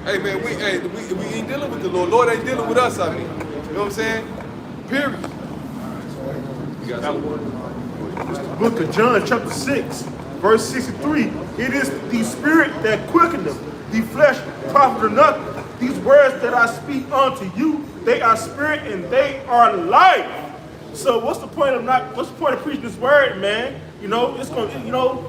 Hey man, we ain't dealing with the Lord. Lord ain't dealing with us, I mean. You know what I'm saying? Period. You got something? Book of John, chapter 6, verse 63. It is the spirit that quickeneth, the flesh profiteth nothing. These words that I speak unto you, they are spirit and they are life. So what's the point of preaching this word, man? You know, it's gonna,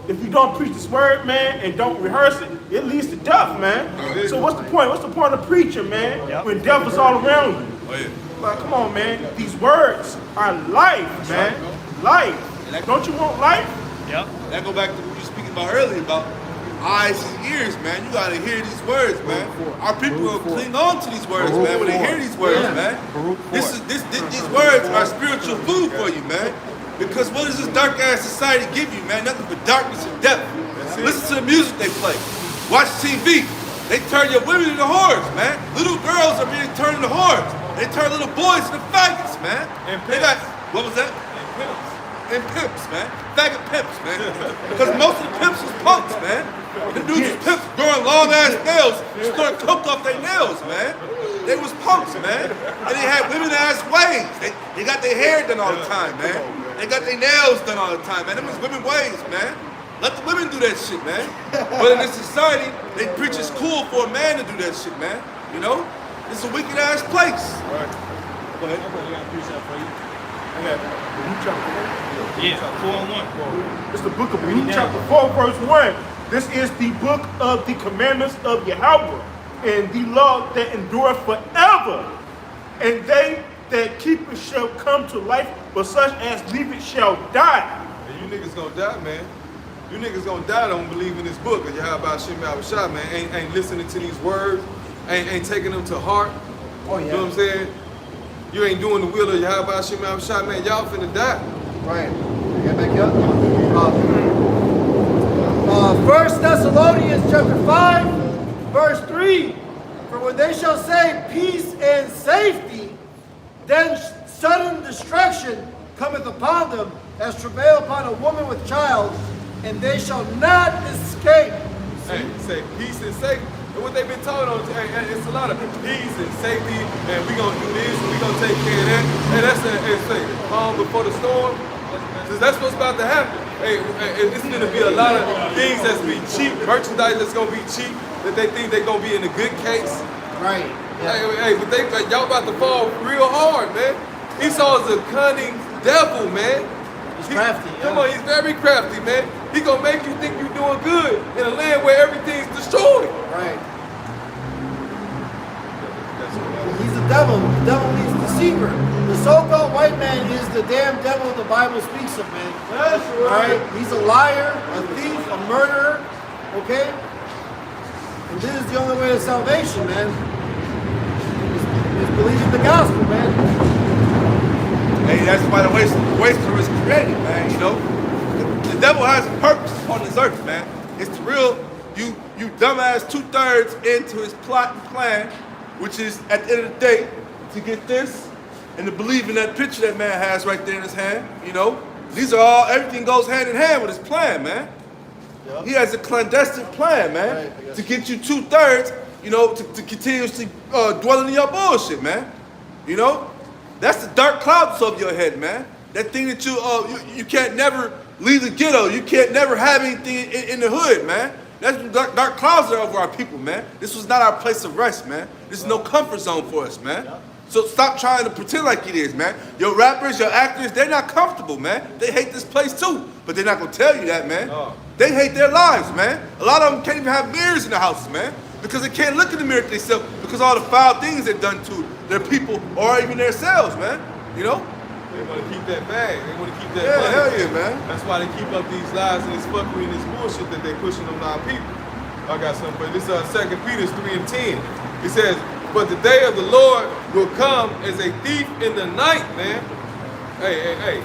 if you don't preach this word, man, and don't rehearse it, it leads to death, man. So what's the point? What's the point of preaching, man, when death is all around you? Oh, yeah. Like, come on, man. These words are life, man. Life. Don't you want life? Yep. That go back to what you were speaking about earlier about eyes and ears, man. You gotta hear these words, man. Our people will cling on to these words, man, when they hear these words, man. These words are spiritual food for you, man. Because what does this dark ass society give you, man? Nothing but darkness and death. Listen to the music they play. Watch TV. They turn your women into whores, man. Little girls are being turned into whores. They turn little boys into faggots, man. And They got, what was that? And pimps, man. Faggot pimps, man. Because most of the pimps was punks, man. The dudes was pimps growing long ass nails, started coke off their nails, man. They was punks, man. And they had women ass ways. They got their hair done all the time, man. They got their nails done all the time, man. Them was women ways, man. Let the women do that shit, man. But in this society, they preach it's cool for a man to do that shit, man. You know? It's a wicked ass place. Right. Go ahead. Yeah, 4-on-1. It's the book of Luke, chapter 4, verse 1. This is the book of the commandments of Yahweh and the law that endureth forever. And they that keep it shall come to life, but such as leave it shall die. And you niggas gonna die, man. You niggas gonna die don't believe in this book. And how about Shem Shah, man? Ain't listening to these words, ain't taking them to heart. Oh, yeah. You know what I'm saying? You ain't doing the will of Yahweh Shem Shah, man. Y'all finna die. Right. Get back up. 1 Thessalonians chapter 5, verse 3. For when they shall say peace and safety, then sudden destruction cometh upon them, as travail upon a woman with child, and they shall not escape. Hey, say peace and safety. And what they've been talking on, it's a lot of peace and safety, and we gonna do this, and we gonna take care of that. And that's the calm before the storm. Cause that's what's about to happen. Hey, it's gonna be a lot of things that's be cheap, merchandise that's gonna be cheap, that they think they're gonna be in a good case. Right. Hey, but y'all about to fall real hard, man. Esau is a cunning devil, man. He's crafty. Come on, he's very crafty, man. He gonna make you think you're doing good in a land where everything's destroyed. Right. He's the devil. The devil means deceiver. The so-called white man is the damn devil the Bible speaks of, man. That's All right? He's a liar, a thief, a murderer. Okay? And this is the only way to salvation, man. Is believing the gospel, man. Hey, that's why the waster was created, man, you know? The devil has a purpose upon this earth, man. It's the real, you dumbass 2/3 into his plot and plan, which is, at the end of the day, to get this and to believe in that picture that man has right there in his hand, you know? These are all, everything goes hand in hand with his plan, man. He has a clandestine plan, man, to get you 2/3, you know, to continuously dwell in your bullshit, man. You know? That's the dark clouds over your head, man. That thing that you can't never leave the ghetto. You can't never have anything in the hood, man. That's the dark clouds that are over our people, man. This was not our place of rest, man. This is no comfort zone for us, man. So stop trying to pretend like it is, man. Your rappers, your actors, they're not comfortable, man. They hate this place too, but they're not gonna tell you that, man. They hate their lives, man. A lot of them can't even have mirrors in the houses, man, because they can't look in the mirror at themselves because all the foul things they've done to their people or even themselves, man. You know? They want to keep that bag. They want to keep that Yeah, money. hell yeah, man. That's why they keep up these lies and this fuckery and this bullshit that they pushing on our people. I got something for you. This is 2 Peter 3:10. It says, but the day of the Lord will come as a thief in the night, man. Hey.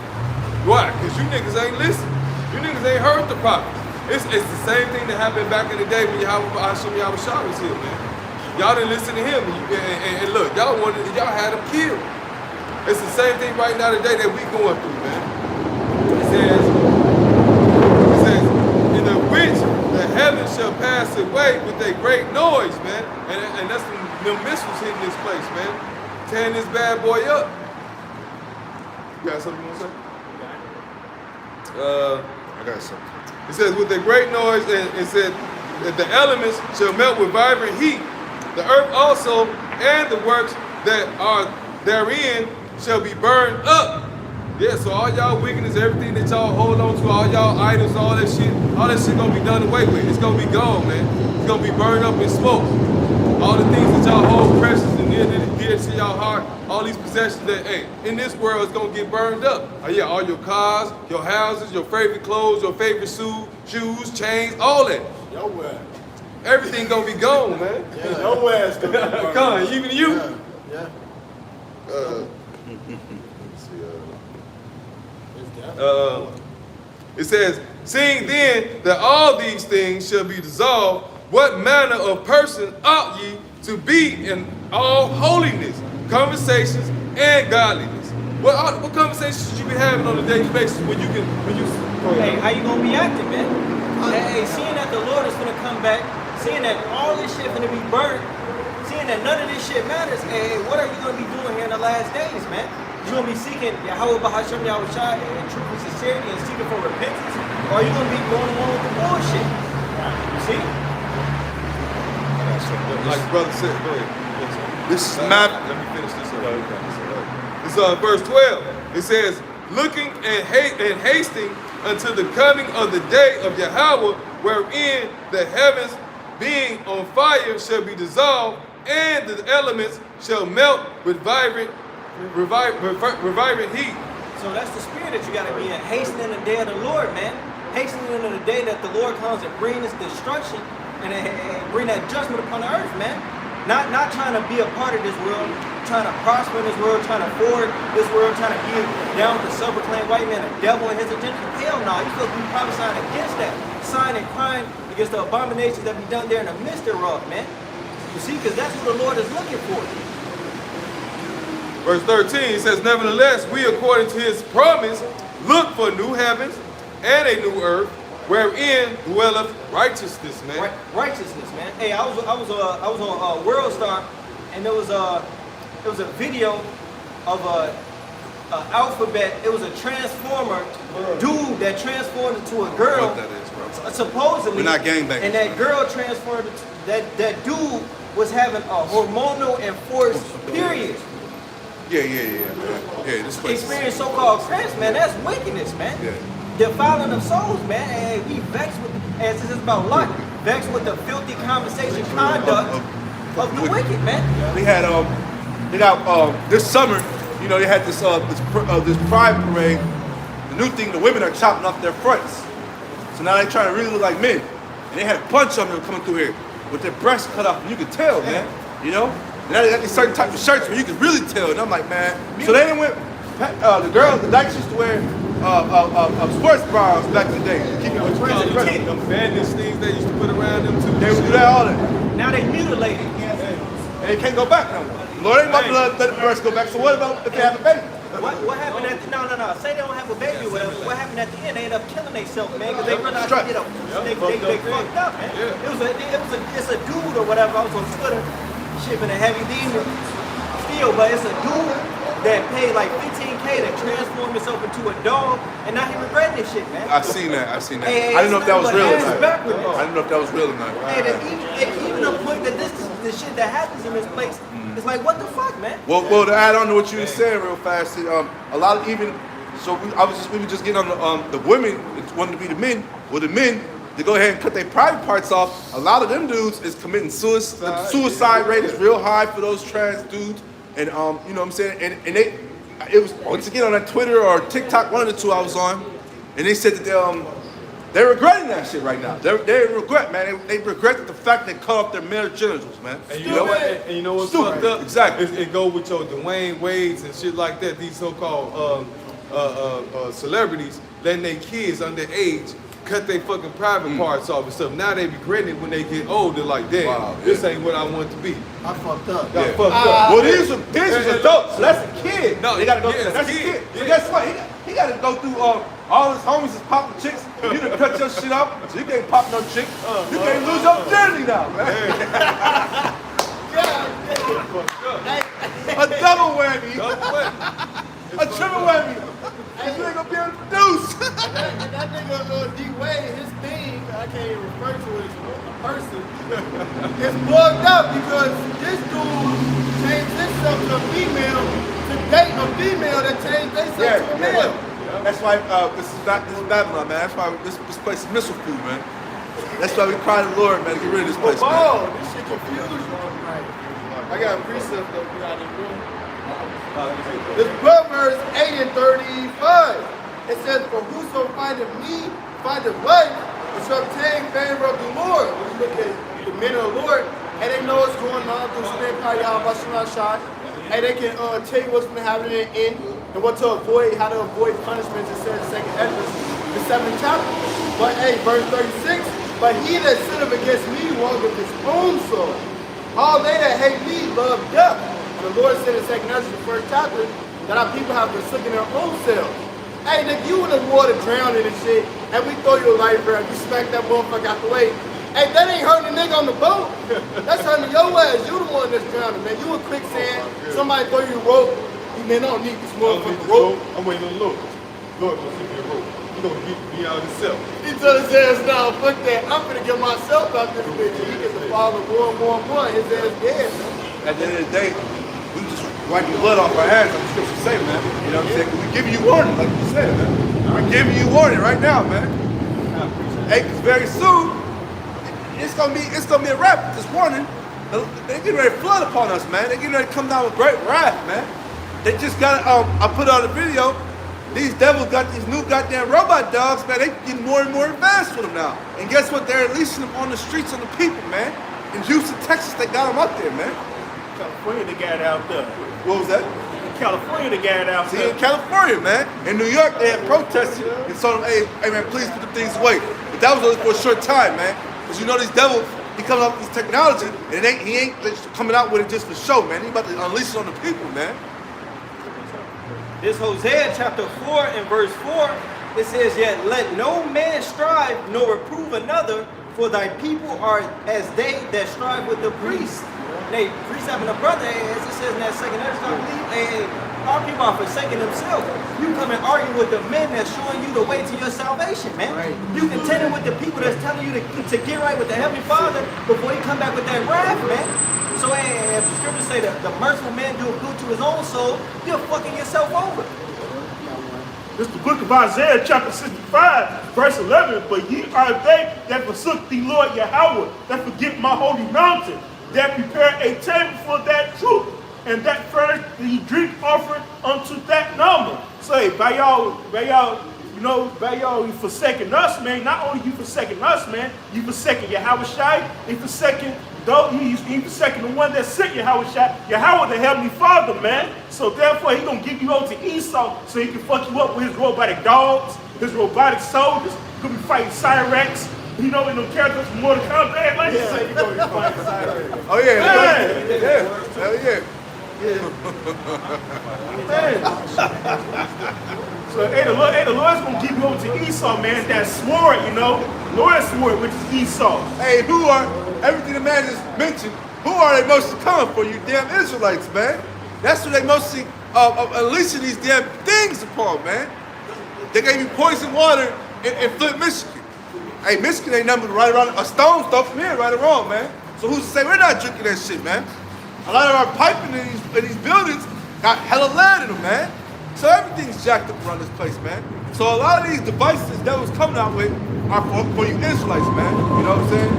Why? Because you niggas ain't listening. You niggas ain't heard the prophets. It's the same thing that happened back in the day when Hashem Yahweh Shah was here, man. Y'all didn't listen to him. And look, y'all had him killed. It's the same thing right now today that we going through, man. It says, in the which the heaven heavens shall pass away with a great noise, man. And that's them missiles hitting this place, man. Tearing this bad boy up. You got something you want to say? I got something. It says, with a great noise, and it said that the elements shall melt with vibrant heat. The earth also and the works that are therein shall be burned up. Yeah, so all y'all wickedness, everything that y'all hold on to, all y'all idols, all that shit gonna be done away with. It's gonna be gone, man. It's gonna be burned up in smoke. All the things that y'all hold precious and dear to y'all heart, all these possessions that, hey, in this world it's gonna get burned up. Oh yeah, all your cars, your houses, your favorite clothes, your favorite shoes, chains, all that. Nowhere. Everything gonna be gone, man. Nowhere is gonna be burned. Come on, even you. Yeah. It says, seeing then that all these things shall be dissolved, what manner of person ought ye to be in all holiness, conversations, and godliness? What conversations should you be having on a daily basis when you Hey, how you gonna be acting, man? Hey, seeing that the Lord is gonna come back, seeing that all this shit gonna be burnt, seeing that none of this shit matters, hey, what are you gonna be doing here in the last days, man? You gonna be seeking Yahweh Bahasham Yahushua in truth and sincerity and seeking for repentance? Or are you gonna be going along with the bullshit? You see? like brother said, go ahead. This is map. Let me finish this up. It's verse 12. It says, looking and hasting until the coming of the day of Yahweh, wherein the heavens being on fire shall be dissolved, and the elements shall melt with reviving heat. So that's the spirit that you gotta be in. Hastening the day of the Lord, man. Hastening in the day that the Lord comes and bring this destruction and bring that judgment upon the earth, man. Not trying to be a part of this world, trying to prosper in this world, trying to forward this world, trying to be down with the self-proclaimed white man, the devil and his agenda. Hell no, you're supposed to be prophesying against that. Sign and crying against the abominations that be done there in the midst thereof, man. You see, because that's what the Lord is looking for. Verse 13 says, nevertheless, we according to his promise look for new heavens and a new earth, wherein dwelleth righteousness, man. Righteousness, man. Hey, I was on World Star, and there was a video of a alphabet. It was a transformer dude that transformed into a girl. What that is, bro. Supposedly, We're not gangbangers. and that girl transformed. That dude was having a hormonal enforced period. Yeah. This place. Experience so-called cramps, man. That's wickedness, man. Yeah. Defiling of souls, man. And we vexed with, as this is about Lot, vexed with the filthy conversation conduct of the wicked, man. We had they got this summer, you know, they had this pride parade. The new thing, the women are chopping off their fronts. So now they trying to really look like men. And they had a bunch of them coming through here with their breasts cut off, and you could tell, man. You know? And now they got these certain type of shirts where you can really tell. And I'm like, man. So they went. The girls, the dykes used to wear sports bras back in the day. Keep it with Them bandage things they used to put around them too. They would do that all day. Now they mutilated. And they can't go back no more. Lord ain't about to let the breasts go back. So what about if they have a baby? What happened at the, no. Say they don't have a baby or whatever. What happened at the end? They end up killing themselves, man, because they realized they fucked up, man. It's a dude or whatever. I was on Twitter shipping a heavy demon still, but it's a dude that paid like $15K to transform himself into a dog, and now he regretting this shit, man. I seen that. Hey, I didn't know if that was real or not. Backwards. I didn't know if that was real or not. Hey, even the point that this shit that happens in this place, it's like, what the fuck, man? Well, to add on to what you were saying real fast, a lot of even, so we were just getting on the women that wanted to be the men, well, the men, to go ahead and cut their private parts off. A lot of them dudes is committing suicide. The suicide rate is real high for those trans dudes, and you know what I'm saying. And it was once again on that Twitter or TikTok, one of the two I was on, and they said that they're regretting that shit right now. They regret, man. They regret the fact they cut off their male genitals, man. And you know what? And you know what's fucked up? Exactly. It go with your Dwayne Wades and shit like that. These so-called celebrities letting their kids underage cut their fucking private parts off and stuff. Now they regret it when they get older. Like, damn, this ain't what I want to be. I fucked up. Got fucked up. Well, these are adults. So that's a kid. No, they gotta go. yeah, That's a kid. kid. So guess what? He got to go through All his homies is popping chicks. You done cut your shit off, so you can't pop no chick. You can't lose your virginity now, man. A double whammy. A triple whammy. You ain't gonna be able to produce. That nigga D-Wade, his thing, I can't even refer to it as a person, is bugged up because this dude changed himself to a female to date a female that changed themselves to a male. That's why this is Babylon, man. That's why this place is missile food, man. That's why we cry to the Lord, man, to get rid of this place, man. Oh, this shit confused. I got a precept that we got in the room. This Proverbs 8 and 35. It says, for whoso findeth me, findeth life, and shall obtain favor of the Lord. When you look at the men of the Lord, and they know what's going on through Snake Payah, Bashar Shah, and they can tell you what's been happening in and what to avoid, how to avoid punishments. It says in 2nd Ezra, the 7th chapter. But hey, verse 36, but he that sinneth against me wrongeth his own soul. All they that hate me love death. And the Lord said in 2nd Ezra, the 1st chapter, that our people have forsaken their own selves. Hey, nigga, you in the water drowning and shit, and we throw you a life raft, you smack that motherfucker out the way. Hey, that ain't hurting the nigga on the boat. That's hurting your ass. You the one that's drowning, man. You in quicksand, somebody throw you a rope. You man, I don't need this motherfucking rope. I'm waiting on the Lord. Lord gonna send me a rope. He gonna get me out himself. He told his ass, nah, fuck that. I'm gonna get myself out this bitch. He gets the father more and more and more. His ass dead, man. At the end of the day, we just wipe the blood off our hands, like the scripture say, man. You know what I'm saying? We're giving you warning, like you said, man. We're giving you warning right now, man. Hey, cause very soon, it's gonna be a wrap with this warning. They're getting ready to flood upon us, man. They're getting ready to come down with great wrath, man. They just got, I put out a video. These devils got these new goddamn robot dogs, man. They getting more and more advanced with them now. And guess what? They're releasing them on the streets on the people, man. In Houston, Texas, they got them up there, man. California, they got it out there. What was that? In California, they got it out See, there. in California, man. In New York, they had protested and told them, hey, man, please put the things away. But that was only for a short time, man. Because you know these devils, he comes up with this technology, and he ain't just coming out with it just for show, man. He about to unleash it on the people, man. This Hosea chapter 4 and verse 4, it says, yet let no man strive nor reprove another, for thy people are as they that strive with the priest. They priest having a brother, as it says in that 2nd Ezra, I believe, our people are forsaking themselves. You come and argue with the men that's showing you the way to your salvation, man. Right. You contending with the people that's telling you to get right with the Heavenly Father before you come back with that wrath, man. So as the scriptures say, that the merciful man do good to his own soul, you're fucking yourself over. This is the book of Isaiah, chapter 65, verse 11. But ye are they that forsook the Lord Yahweh, that forget my holy mountain, that prepare a table for that truth, and that furnish the drink offering unto that number. Say, by y'all, you forsaking us, man. Not only you forsaking us, man, you forsaking Yahweh Shai, you forsaking the one that sent Yahweh Shai, Yahweh the Heavenly Father, man. So therefore, he gonna give you over to Esau so he can fuck you up with his robotic dogs, his robotic soldiers. He gonna be fighting Cyrax, in them characters from Mortal Kombat. Like you say, you gonna be fighting Cyrax. Oh yeah, hell yeah. So, the Lord's gonna give you over to Esau, man. That sword, Lord's sword, which is Esau. Hey, everything the man just mentioned, who are they mostly coming for, you damn Israelites, man? That's who they mostly unleashing these damn things upon, man. They gave you poison water in Flint, Michigan. Hey, Michigan ain't nothing but right around a stone's throw from here, right or wrong, man. So who's to say we're not drinking that shit, man? A lot of our piping in these buildings got hella lead in them, man. So everything's jacked up around this place, man. So a lot of these devices that was coming out with are for you Israelites, man. You know what I'm saying?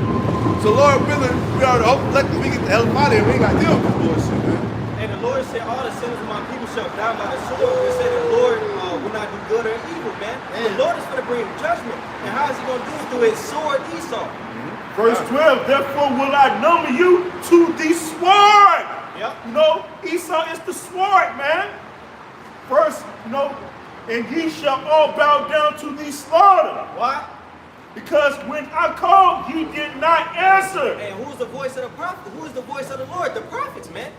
So Lord willing, we are to hope we get the hell out of here. We ain't got to deal with this bullshit, man. And the Lord said, all the sinners of my people shall die by the sword. It said the Lord will not do good or evil, man. The Lord is going to bring judgment. And how is he going to do it? Through his sword, Esau. Verse 12, therefore will I number you to the sword. Yep. Esau is the sword, man. First, and ye shall all bow down to the slaughter. Why? Because when I called, ye did not answer. And who's the voice of the prophet? Who is the voice of the Lord? The prophets, man.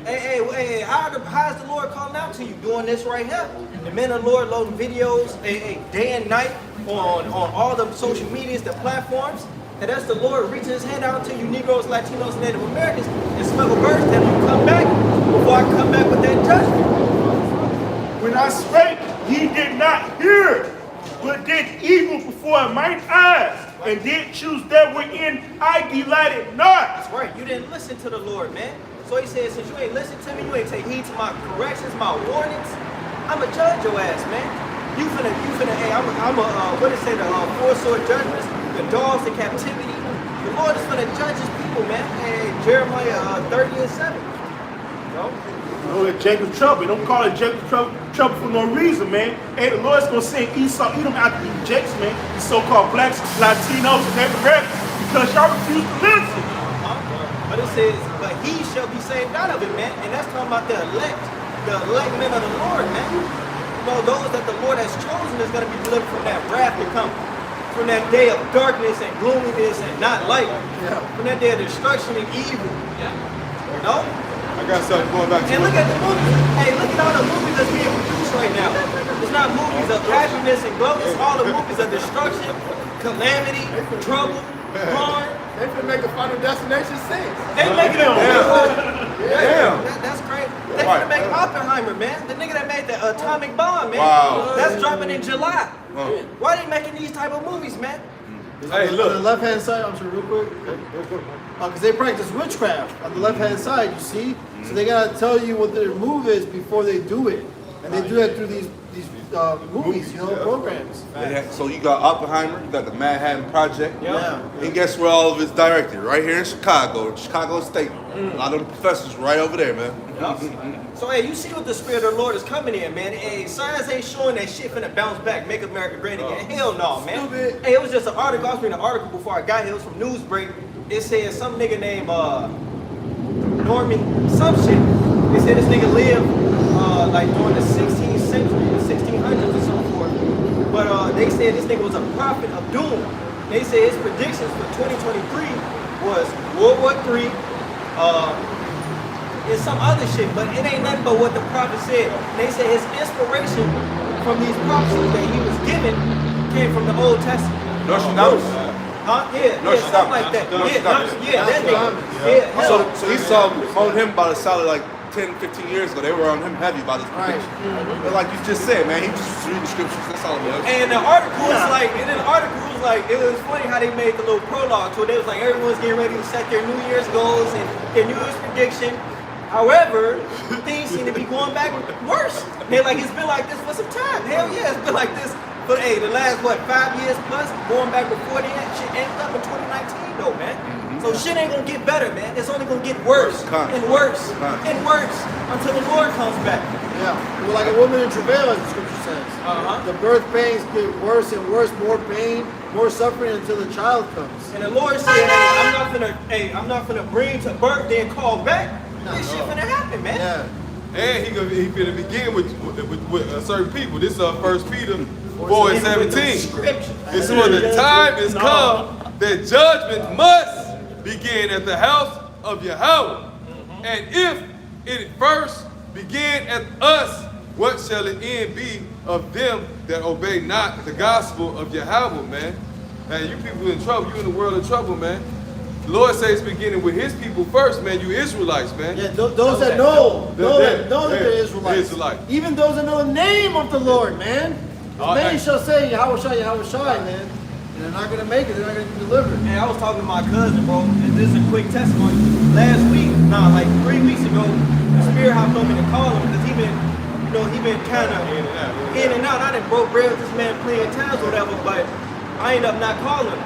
Hey, hey, how's the Lord calling out to you? Doing this right here. The men of the Lord loading videos, day and night on all the social medias, the platforms. And that's the Lord reaching his hand out to you Negroes, Latinos, Native Americans, and smuggle birds that you come back before I come back with that judgment. When I spake, ye did not hear, but did evil before mine eyes, and did choose that wherein I delighted not. That's right. You didn't listen to the Lord, man. So he said, since you ain't listen to me, you ain't take heed to my corrections, my warnings, I'ma judge your ass, man. You finna, hey, I'm what it say, the four sword judgments, the dogs, the captivity. The Lord is finna judge his people, man. Hey, Jeremiah 30:7. You know? Oh, it's Jacob's trouble. Don't call it Jacob's trouble for no reason, man. And the Lord's gonna send Esau, Edom out to the Jakes, man. The so-called blacks, Latinos, and Native Americans, because y'all refuse to listen. But it says, but he shall be saved out of it, man. And that's talking about the elect men of the Lord, man. You know, those that the Lord has chosen is going to be delivered from that wrath to come. From that day of darkness and gloominess and not light. Yeah. From that day of destruction and evil. You know? I got something going back to And look at the movies. Hey, look at all the movies that's being produced right now. It's not movies of happiness and glow. It's all the movies of destruction, calamity, trouble, harm. They can make a Final Destination 6. They making it. Damn. That's crazy. They gonna make Oppenheimer, man. The nigga that made the atomic bomb, man. Wow. That's dropping in July. Why they making these type of movies, man? Hey, On the look. left-hand side, I'm sorry, real quick. Because they practice witchcraft on the left-hand side, you see? So they gotta tell you what their move is before they do it. And they do that through these movies, you know, programs. So you got Oppenheimer, you got the Manhattan Project. Yeah. And guess where all of it's directed? Right here in Chicago State. A lot of the professors right over there, man. So hey, you see what the Spirit of the Lord is coming in, man. Hey, science ain't showing that shit finna bounce back, make America great again. Hell no, man. Stupid. Hey, it was just an article. I was reading an article before I got here. It was from Newsbreak. It said some nigga named Norman some shit. They said this nigga lived like during the 16th century, the 1600s or so forth. But they said this nigga was a prophet of doom. They said his predictions for 2023 was World War III, and some other shit, but it ain't nothing but what the prophet said. They said his inspiration from these prophecies that he was given came from the Old Testament. Nostradamus. Huh? Yeah, Nostradamus. something like that. That nigga. Yeah. So Esau on him by the solid like 10, 15 years ago. They were on him heavy by this prediction. But like you just said, man, he just read the scriptures. That's all it was. And the article was like, it was funny how they made the little prologue to it. They was like, everyone's getting ready to set their New Year's goals and their New Year's prediction. However, things seem to be going back worse. They're like, it's been like this for some time. Hell yeah, it's been like this for the last 5 years plus, going back before that shit ended up in 2019 though, man. So shit ain't gonna get better, man. It's only gonna get worse and worse and worse until the Lord comes back. Yeah. Well, like a woman in travail, as the scripture says. The birth pains get worse and worse, more pain, more suffering until the child comes. And the Lord said, I'm not gonna bring to birth then call back. This shit finna happen, man. Yeah. And he finna begin with certain people. This is 1 Peter 4:17. It's when the time is come that judgment must begin at the house of Yahweh. And if it first begin at us, what shall the end be of them that obey not the gospel of Yahweh, man? Man, you people in trouble. You in the world of trouble, man. The Lord says it's beginning with his people first, man. You Israelites, man. Yeah, those that know that they're Israelites. Even those that know the name of the Lord, man. Many shall say, Yahweh Shai, man. And they're not going to make it. They're not going to be delivered. Man, I was talking to my cousin, bro. And this is a quick testimony. Last week, like 3 weeks ago, the Spirit hopped on me to call him because he been kind of in and out. I done broke bread with this man plenty of times or whatever, but I ended up not calling him.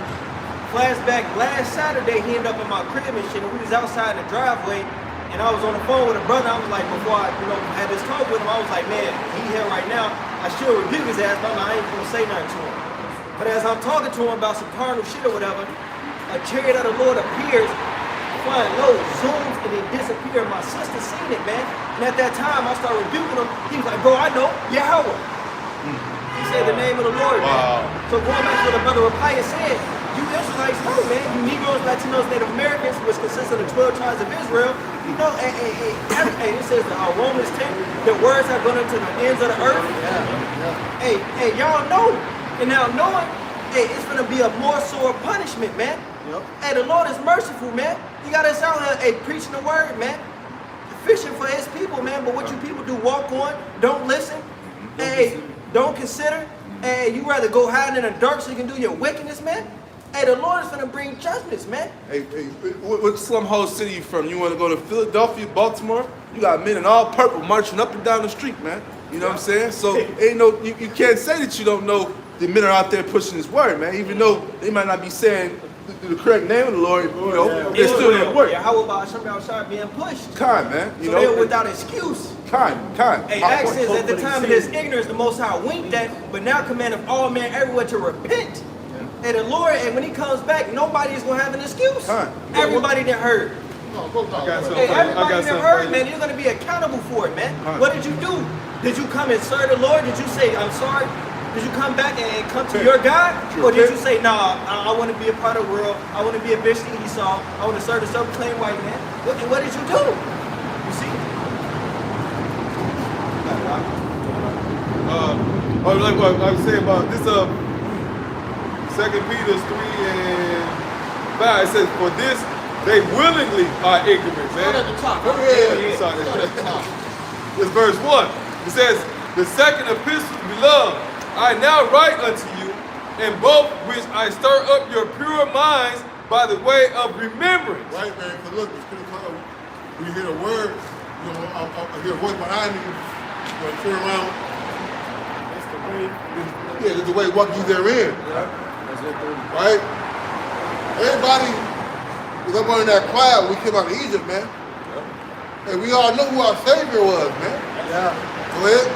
Flashback, last Saturday, he ended up in my crib and shit, and we was outside in the driveway, and I was on the phone with a brother. I was like, before I, had this talk with him, I was like, man, he here right now. I should rebuke his ass, but I ain't gonna say nothing to him. But as I'm talking to him about some carnal shit or whatever, a chariot of the Lord appears, flying low, zooms, and it disappeared. My sister seen it, man. And at that time, I started rebuking him. He was like, bro, I know, Yahweh. He said the name of the Lord, man. So going back to what the brother Rapiah said, you Israelites know, man. You Negroes, Latinos, Native Americans, which consists of the 12 tribes of Israel. You know, it says Romans 10, the words have gone into the ends of the earth. Hey, y'all know. And now knowing, hey, it's gonna be a more sore punishment, man. Yep. Hey, the Lord is merciful, man. He got us out here, hey, preaching the word, man. Fishing for his people, man. But what you people do, walk on, don't listen, hey, don't consider. Hey, you rather go hide in the dark so you can do your wickedness, man? Hey, the Lord is gonna bring judgments, man. Hey, what slum hole city you from? You want to go to Philadelphia, Baltimore? You got men in all purple marching up and down the street, man. You know what I'm saying? So ain't no, you can't say that you don't know the men are out there pushing His word, man. Even though they might not be saying the correct name of the Lord, you know, they're still at work. Yeah, how about Hashem outside being pushed? Kind, man. You So know, they're without excuse. kind. Hey, Acts says at the time of this ignorance, the Most High winked at, but now commandeth all men everywhere to repent. And the Lord, and when He comes back, nobody is gonna have an excuse. Huh. Everybody that heard. I got something. Hey, I everybody got that something heard, for man, you. you're gonna be accountable for it, man. Huh. What did you do? Did you come and serve the Lord? Did you say, I'm sorry? Did you come back and come to your God? Or did you say, nah, I want to be a part of the world. I want to be a bitch to Esau. I want to serve the self-proclaimed white man. What did you do? You see? Like what I was saying about this, 2 Peter 3 and 5, it says, for this they willingly are ignorant, man. Start at the top. Yeah. Sorry. It's verse 1. It says, the second epistle, beloved, I now write unto you, in both which I stir up your pure minds by the way of remembrance. Right, man, because look, it's going to come, when you hear the word, you know, I hear a voice behind you, you know, turn around. That's the way. Yeah, that's the way walk you therein. Right? Everybody was up under that cloud when we came out of Egypt, man. And we all know who our Savior was, man. Yeah. Go ahead.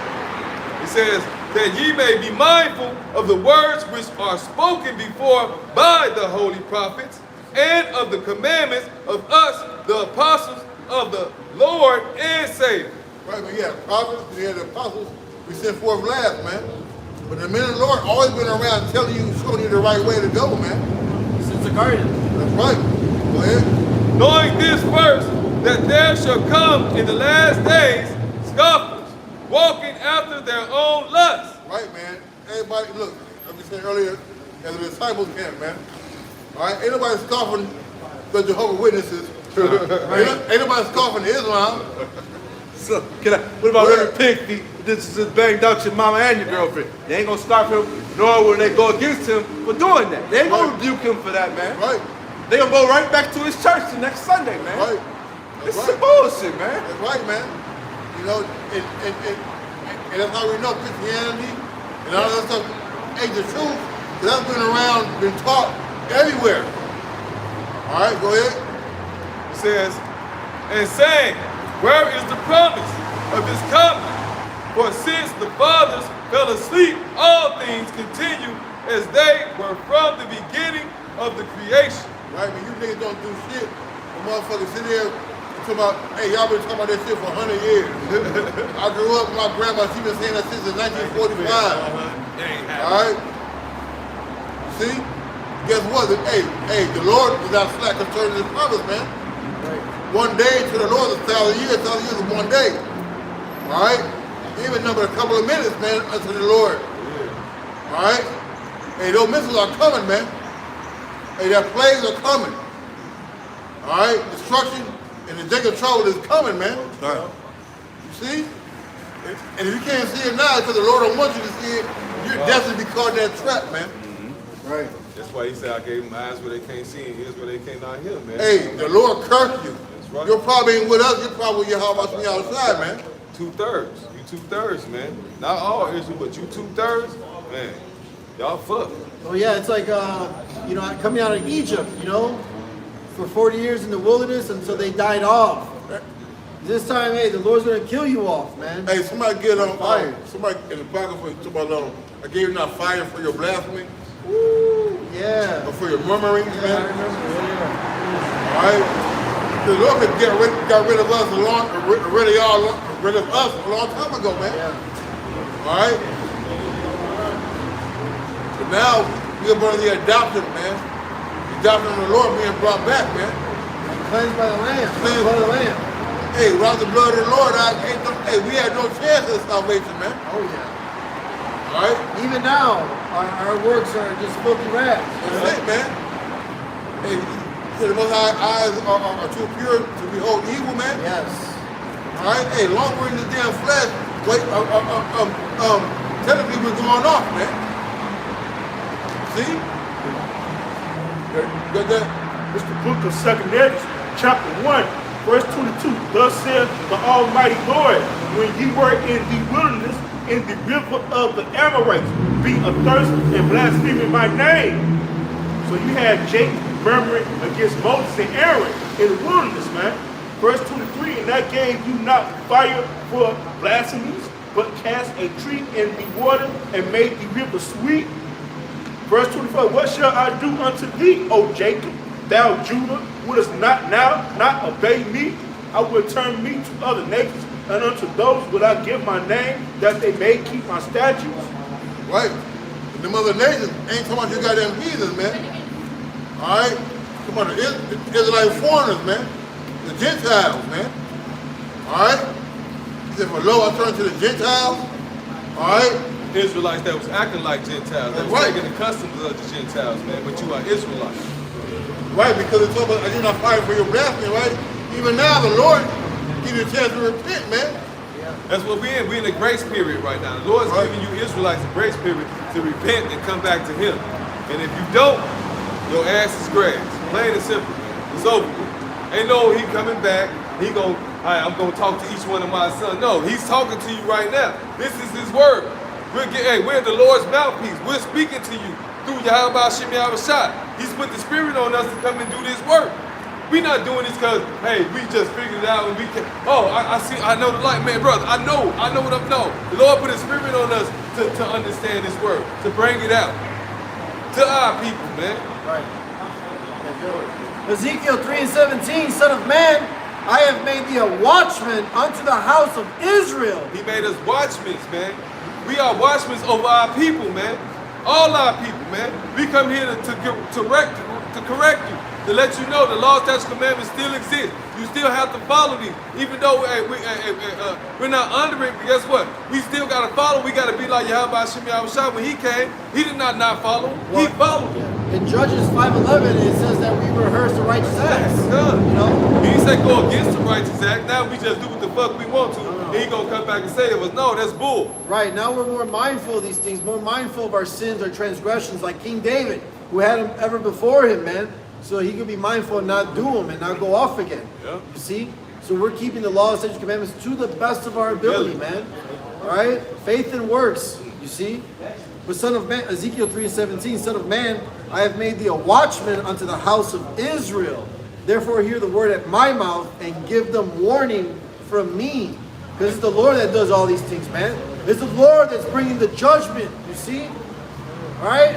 It says, that ye may be mindful of the words which are spoken before by the holy prophets, and of the commandments of us, the apostles of the Lord and Savior. Right, man, yeah, prophets, we had the apostles, we sent forth last, man. But the men of the Lord always been around telling you, showing you the right way to go, man. Since the garden. That's right. Go ahead. Knowing this first, that there shall come in the last days scoffers, walking after their own lusts. Right, man. Everybody, look, like we said earlier, as the disciples camp, man. All right, ain't nobody scoffing the Jehovah's Witnesses. Ain't nobody scoffing Islam. So, what about Reverend Pigfeet? This is banged out your mama and your girlfriend. They ain't gonna stop him, nor will they go against him for doing that. They ain't gonna rebuke him for that, man. Right, They gonna go right back to his church the next Sunday, man. right. This That's is right. bullshit, man. That's right, man. You know, and that's how we know Christianity and all that stuff ain't the truth. Because that's been around, been taught everywhere. All right, go ahead. It says, and saying, where is the promise of his coming? For since the fathers fell asleep, all things continue as they were from the beginning of the creation. Right, man, you niggas don't do shit. The motherfuckers sit there and talk about, hey, y'all been talking about that shit for 100 years. I grew up with my grandma, she been saying that since 1945. All right? See? Guess what? Hey, the Lord is not slack concerning his promise, man. One day to the Lord is 1,000 years, 1,000 years is one day. All right? Even number a couple of minutes, man, unto the Lord. All right? Hey, those missiles are coming, man. Hey, that plagues are coming. All right? Destruction and the day of trouble is coming, man. Right. You see? And if you can't see it now because the Lord don't want you to see it, you're destined to be caught in that trap, man. Right. That's why he said, I gave them eyes where they can't see and ears where they cannot hear, man. Hey, the Lord cursed you. That's right. You're probably ain't with us. You're probably with your house on the outside, man. 2/3. You 2/3, man. Not all Israel, but you 2/3, man. Y'all fucked. Oh yeah, it's like you know, coming out of Egypt, you know, for 40 years in the wilderness until they died off. This time, hey, the Lord's gonna kill you off, man. Hey, somebody get on Fire. somebody in the Bible for about I gave you not fire for your blasphemy Woo, yeah. or for your murmuring, Yeah, I man. remember. Yeah. All right. The Lord could got rid of us rid of us a long time ago, man. Yeah. All right. But now we're under the adoption, man. doctrine of the Lord being brought back, man. Cleansed by the Lamb. Cleansed. Blood of the Lamb. Hey, without the blood of the Lord, we had no chance of salvation, man. Oh yeah. All right? Even now, our works are just filthy rags. That's it, man. Hey, the Most High eyes are too pure to behold evil, man. Yes. All right? Hey, long we're in this damn flesh, technically we're going off, man. See? Got that? It's the book of 2 Ezra, chapter 1, verse 22. Thus saith the Almighty Lord, when ye were in the wilderness, in the river of the Amorites, being athirst and blaspheming my name. So you had Jacob murmuring against Moses and Aaron in the wilderness, man. Verse 23, and I gave you not fire for blasphemies, but cast a tree in the water and made the river sweet. Verse 24, what shall I do unto thee, O Jacob? Thou Judah, wouldest not obey me? I will turn me to other nations, and unto those will I give my name, that they may keep my statutes. Right. And them other nations ain't talking about you goddamn heathens, man. All right? Come on, the Israelite foreigners, man. The Gentiles, man. All right? He said, for lo, I turn to the Gentiles. All right? Israelites that was acting like Gentiles, that was Right. taking the customs of the Gentiles, man, but you are Israelites. Right, because it's talking about you're not fighting for your blasphemy, right? Even now, the Lord give you a chance to repent, man. That's what we're in. We're in a grace period right now. The Lord's Right. giving you Israelites a grace period to repent and come back to Him. And if you don't, your ass is grass. Plain and simple, man. It's over with. Ain't no He coming back. He gon', I'm gonna talk to each one of my sons. No, He's talking to you right now. This is His word. We're the Lord's mouthpiece. We're speaking to you through Yahweh Shem Yahushua. He's put the Spirit on us to come and do this work. We're not doing this because, hey, we just figured it out and we can. Oh, I see, I know the light, man, brother. I know what I know. The Lord put His Spirit on us to understand this word, to bring it out to our people, man. Right. Ezekiel 3:17, Son of man, I have made thee a watchman unto the house of Israel. He made us watchmen, man. We are watchmen over our people, man. All our people, man. We come here to correct you, to let you know the law, statutes, commandments still exist. You still have to follow these, even though we're not under it. But guess what? We still got to follow. We got to be like Yahweh Shem Yahushua. When He came, He did not follow. He followed. In Judges 5:11, it says that we rehearse the righteous acts. You know? He didn't say go against the righteous act. Now we just do what the fuck we want to. And He gonna come back and say it was no. That's bull. Right, now we're more mindful of these things, more mindful of our sins, our transgressions, like King David, who had them ever before him, man. So he could be mindful and not do them and not go off again. Yeah. You see? So we're keeping the law, statutes, commandments to the best of our ability, man. All right? Faith and works, you see? But Son of Man, Ezekiel 3:17, Son of man, I have made thee a watchman unto the house of Israel. Therefore hear the word at my mouth and give them warning from me. Because it's the Lord that does all these things, man. It's the Lord that's bringing the judgment, you see? All right?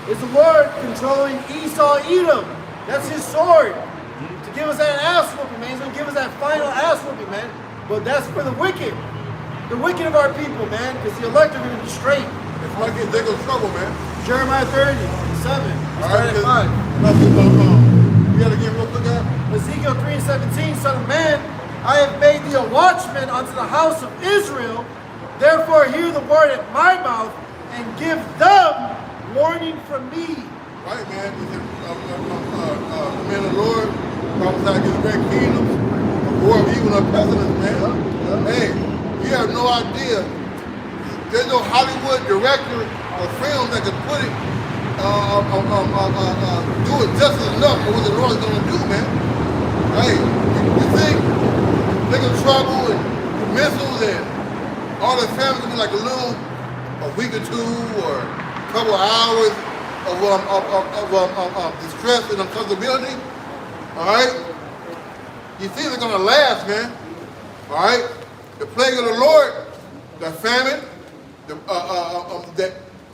It's the Lord controlling Esau, Edom. That's His sword. To give us that ass whooping, man. He's going to give us that final ass whooping, man. But that's for the wicked. The wicked of our people, man. Because the elect are going to be straight. It's like they go trouble, man. Jeremiah 30, 7. All Start right, at 5. you gotta give real quick out. Ezekiel 3:17, Son of man, I have made thee a watchman unto the house of Israel. Therefore hear the word at my mouth and give them warning from me. Right, man. He said, the man of the Lord prophesied against great kingdoms, a war of evil and pestilence, man. Hey, you have no idea. There's no Hollywood director or film that can put it, do it just enough for what the Lord's gonna do, man. Hey, you think they're gonna trouble and the missiles and all the families gonna be like a week or two or a couple of hours of distress and uncomfortability? All right? You think they're gonna last, man? All right? The plague of the Lord, the famine,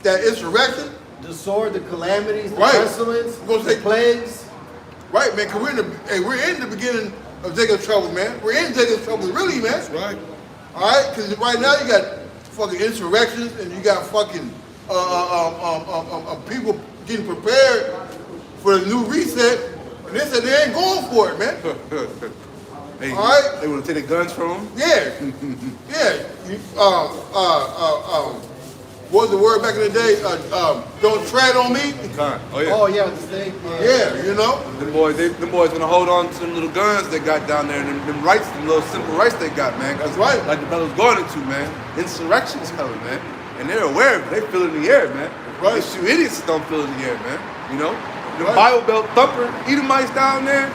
that insurrection. The sword, the calamities, the Right. pestilence, Gonna the take- plagues. Right, man, because we're in the beginning of Jacob's trouble, man. We're in Jacob's trouble, really, man. Right. All right, because right now you got fucking insurrections and you got fucking people getting prepared for the new reset, and they said they ain't going for it, man. Hey, All right. they want to take their guns from them? Yeah. Yeah. What was the word back in the day? Don't tread on me. Oh, yeah. Oh, yeah, with the snake. Yeah, you know? Them boys gonna hold on to them little guns they got down there, and them rights, them little simple rights they got, man. That's right. Like the brother's going into, man. Insurrection is coming, man. And they're aware of it. They feel it in the air, man. Right. It's you idiots that don't feel it in the air, man. You know? The Right. Bible Belt thumper Edomites down there,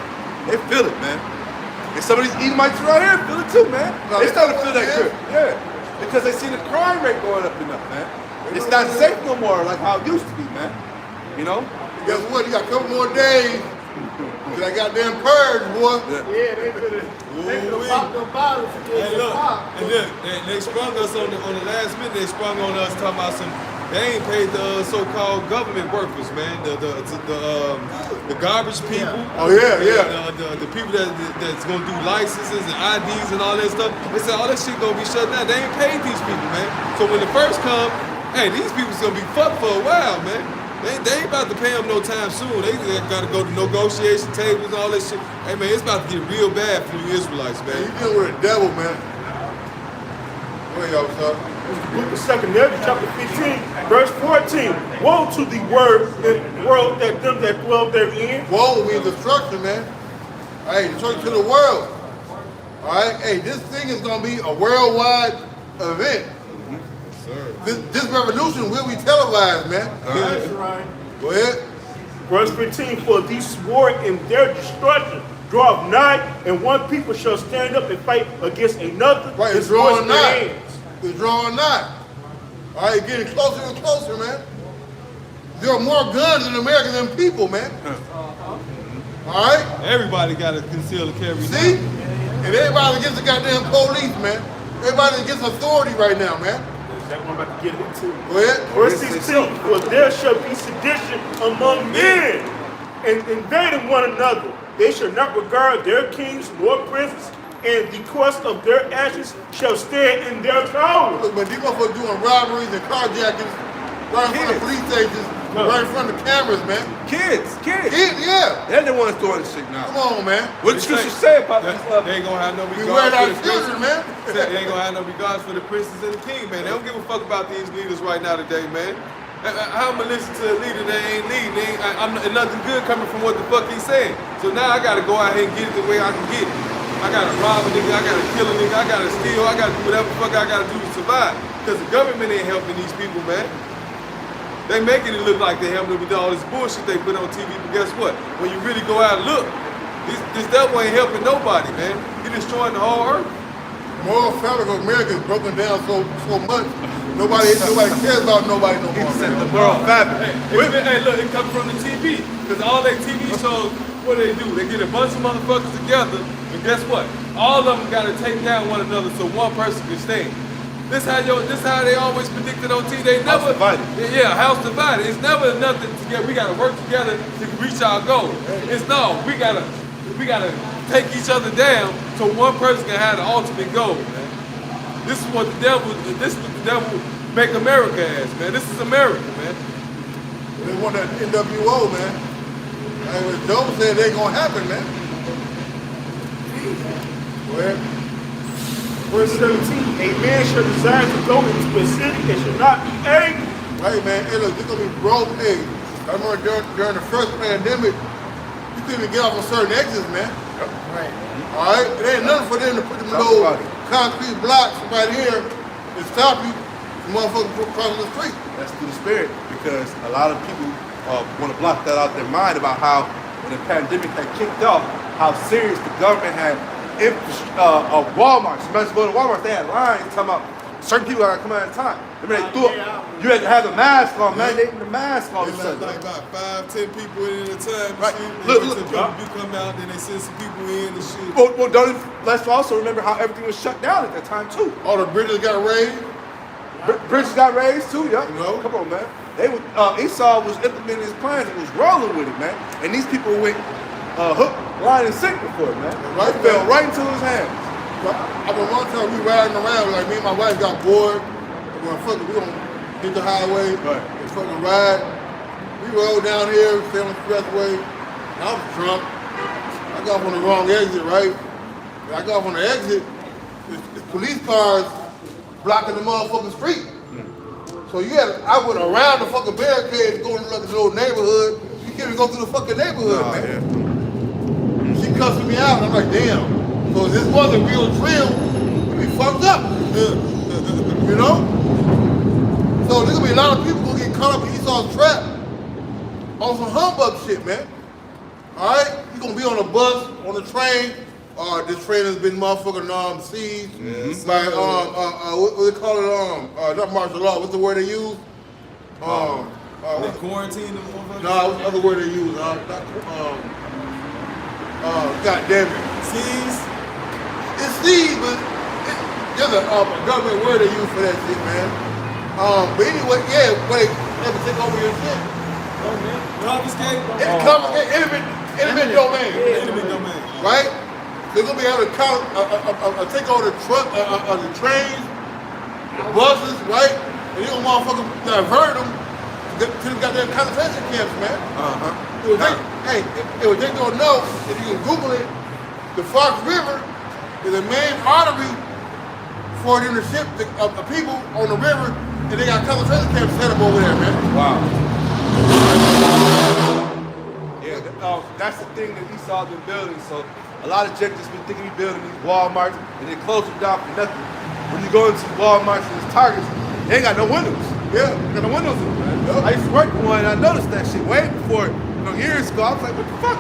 they feel it, man. And some of these Edomites around here feel it too, man. No, They they starting to feel feel it, that grip. Yeah. Because they see the crime rate going up enough, man. It's not safe no more like how it used to be, man. You know? Guess what? You got a couple more days till I got them purge, boy. Yeah, they could pop them bottles and get Hey, some look, pop. and look, they sprung us on the last minute. They sprung on us talking about some. They ain't paid the so-called government workers, man. The garbage people. Oh, yeah, yeah. The people that's gonna do licenses and IDs and all that stuff. They said all that shit gonna be shut down. They ain't paid these people, man. So when the first come, hey, these people's gonna be fucked for a while, man. They ain't about to pay them no time soon. They gotta go to negotiation tables and all that shit. Hey, man, it's about to get real bad for you Israelites, Man, man. you dealing with the devil, man. Go ahead, y'all, sir. It's the book of 2 Nephi, chapter 15, verse 14. Woe to the world that them that dwell therein. Woe means destruction, man. Hey, destruction to the world. All right? Hey, this thing is going to be a worldwide event. This revolution will be televised, man. That's right. Go ahead. Verse 15, for these swore in their destruction, draw nigh, and one people shall stand up and fight against another. Right, and it's drawing scorch their nigh. hands. It's drawing nigh. All right, getting closer and closer, man. There are more guns in America than people, man. All right? Everybody gotta conceal and carry. See? And everybody against the goddamn police, man. Everybody against authority right now, man. That one about to get into. Go ahead. Verse 16, for there shall be sedition among men, and invading one another. They shall not regard their kings nor princes, and the course of their actions shall stand in their power. Look, man, these motherfuckers doing robberies and carjackings right in front of police stations, right in front of the cameras, man. Kids. Yeah. They're the ones doing this shit now. Come on, man. What the scripture say about this love? They ain't gonna have no We regard wear for our the children, princes. man. They ain't gonna have no regards for the princes and the king, man. They don't give a fuck about these leaders right now today, man. How am I listen to a leader that ain't leading? Nothing good coming from what the fuck he's saying. So now I gotta go out here and get it the way I can get it. I gotta rob a nigga, I gotta kill a nigga, I gotta steal, I gotta do whatever the fuck I gotta do to survive. Because the government ain't helping these people, man. They making it look like they helping them with all this bullshit they put on TV, but guess what? When you really go out and look, this devil ain't helping nobody, man. He destroying the whole earth. Moral fabric of America is broken down so much. Nobody cares about nobody no more. Set man. the moral fabric. Hey, look, it comes from the TV. Because all they TV shows, what do? They get a bunch of motherfuckers together, and guess what? All of them gotta take down one another so one person can stand. This how they always predicted on TV. They never divided. Yeah, house divided. It's never nothing together. We gotta work together to reach our goal. It's no, we gotta take each other down so one person can have the ultimate goal, man. This is what the devil make America as, man. This is America, man. They want that NWO, man. Hey, what Joe said ain't gonna happen, man. Go ahead. Verse 17, a man shall desire to go into a city and shall not be angry. Hey, man, hey, look, this gonna be broke. Hey, I remember during the first pandemic, you couldn't even get off on certain exits, man. Right. All right? It ain't nothing for them to put them little concrete blocks right here and stop you from motherfuckers crossing the street. That's through the spirit, because a lot of people want to block that out their mind about how when the pandemic had kicked off, how serious the government had. Walmart, somebody go to Walmart, they had lines talking about certain people gotta come out at a time. Remember they threw up, you had to have the mask on, mandating the mask all of a It's sudden. like about 5-10 people in at a time. Right. Shit. Look, Look, look. you come out, then they send some people in and shit. Well, let's also remember how everything was shut down at that time too. All the bridges got raised. Bridges got raised too, yeah. You know? Come on, man. They was, Esau was implementing his plans and was rolling with it, man. And these people went hook, line, and sinker for it, man. Right, It fell man. right into his hands. I mean, one time we riding around, like me and my wife got bored. We gonna hit the highway Right. and fucking ride. We We rode down here, stay on the expressway. I was drunk. I got off on the wrong exit, right? When I got off on the exit, the police cars blocking the motherfucking street. So I went around the fucking barricade going to like a little neighborhood. You can't even go through the fucking neighborhood, man. Yeah. She cussing me out, and I'm like, damn. So if this was a real drill, we'd be fucked up. You know? So there's gonna be a lot of people gonna get caught up in Esau's trap on some humbug shit, man. Alright? You're gonna be on a bus, on a train. This train has been motherfucking seized by what they call it, not martial law, what's the word they use? They quarantine them motherfuckers? No, what's the other word they use? God damn it. Seized? It's seized, but there's a government word they use for that shit, man. But anyway, yeah, wait, never take over your shit. Confiscate? Confiscate, intimate domain. Intimate domain. Right? They're gonna be able to take over the truck, the trains, the buses, right? And you're gonna motherfucking divert them to the goddamn concentration camps, man. What they don't know, if you can Google it, the Fox River is the main artery for them to ship the people on the river, and they got concentration camps set up over there, man. Wow. Yeah, that's the thing that Esau's been building. So a lot of Jets been thinking he's building these Walmarts, and they close them down for nothing. When you go into Walmarts and these Targets, they ain't got no windows. Yeah. They got no windows in them, man. I used to work in one, and I noticed that shit way before, years ago. I was like, what the fuck?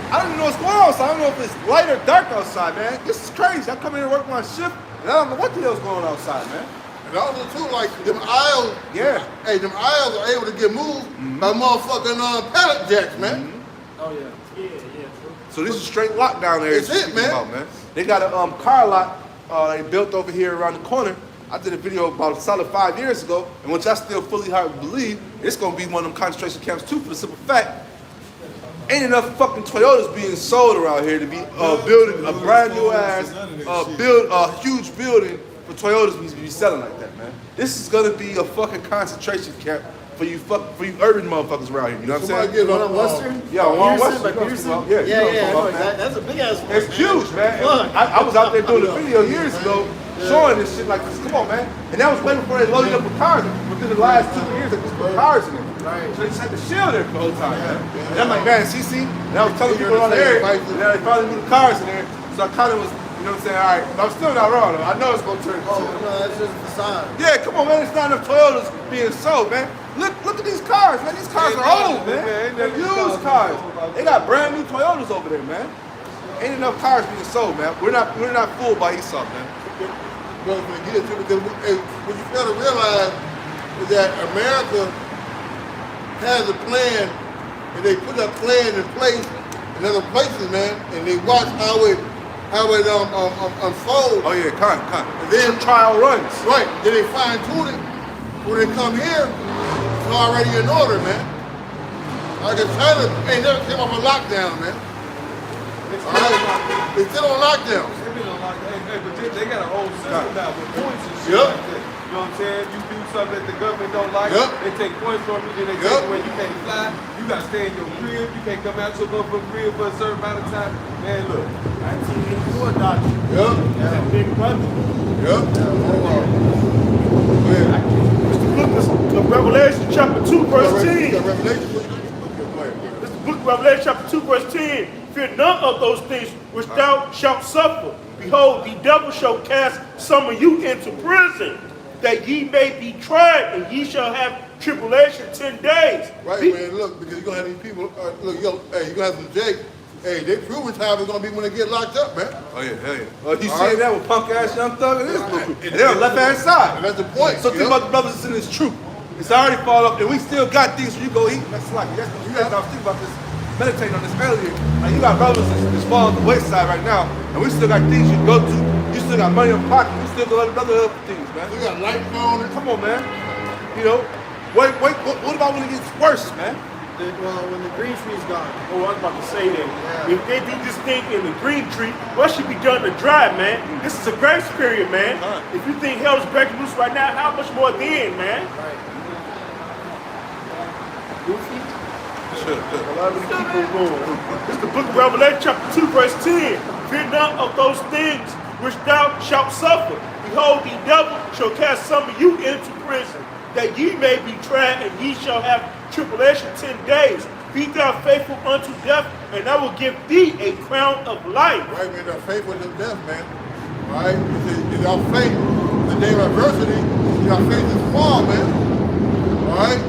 I don't even know what's going on outside. I don't know if it's light or dark outside, man. This is crazy. I come in and work my shift, and I don't know what the hell's going on outside, man. And also too, like them aisles, them aisles are able to get moved by motherfucking pallet jacks, man. Oh yeah. Yeah, true. So this is straight lockdown area. It's it, man. They got a car lot they built over here around the corner. I did a video about a solid 5 years ago, and which I still fully hard to believe, it's gonna be one of them concentration camps too, for the simple fact, ain't enough fucking Toyotas being sold around here to be building a brand new ass, build a huge building for Toyotas to be selling like that, man. This is gonna be a fucking concentration camp for you urban motherfuckers around here. You know what I'm saying? One on Western? Yeah, on Western. Like Peterson? Yeah, That's a big ass one. it's huge, man. I was out there doing a video years ago showing this shit like this. Come on, man. And that was way before they loaded up with cars. Within the last 2 years, they just put cars in it. Right. So they just had the shield there for the whole time, man. And I'm like, man, CC. And I was telling people on the air, and now they finally moved the cars in there. So I kind of was, you know what I'm saying? All right, but I'm still not wrong, though. I know it's going to turn into No, that's just a facade. Yeah, come on, man. It's not enough Toyotas being sold, man. Look at these cars, man. These cars are old, man. They're used cars. They got brand new Toyotas over there, man. Ain't enough cars being sold, man. We're not fooled by Esau, man. Because what you gotta realize is that America has a plan, and they put a plan in place in other places, man, and they watch how it unfolds. Oh yeah, con. And then trial runs. Right. Then they fine tune it. When they come here, it's already in order, man. Like China ain't never came off a lockdown, man. Alright? They still on lockdown. But they got a whole system now with points and shit like that. You know what I'm saying? You do something that the government don't like, they take points from you, then they take away. You can't fly, you gotta stay in your crib, you can't come out your motherfucking crib for a certain amount of time. Man, look. 1984 doctrine. That's a big brother. It's the book of Revelation chapter 2 verse 10. It's the book of Revelation chapter 2 verse 10. Fear none of those things which thou shalt suffer. Behold, the devil shall cast some of you into prison, that ye may be tried, and ye shall have tribulation 10 days. Right, man, look, because you're going to have these people, look, you're going to have some Jake. Hey, they proven time is going to be when they get locked up, man. Oh yeah, hell yeah. Well, you seen that with punk ass Young Thug and this group. And they're on the left hand side. And that's the point. So think about the brothers that's in this troop. It's already fall off, and we still got things where you go eat. That's like, you guys I was thinking about this, meditating on this earlier. Like you got brothers that's fall on the waist side right now, and we still got things you can go to. You still got money in pocket. You still got other things, man. We got light on it. Come on, man. You know, what about when it gets worse, man? When the green tree's gone. Oh, I was about to say that. If they do this thing in the green tree, what should be done to dry, man? This is a grace period, man. If you think hell is breaking loose right now, how much more then, man? Goofy? Allow me to keep on going. It's the book of Revelation, chapter 2, verse 10. Fear none of those things which thou shalt suffer. Behold, the devil shall cast some of you into prison, that ye may be tried, and ye shall have tribulation 10 days. Be thou faithful unto death, and I will give thee a crown of life. Right, man, they're faithful to death, man. All right? Is our faith in the day of adversity, is our faith is small, man. All right?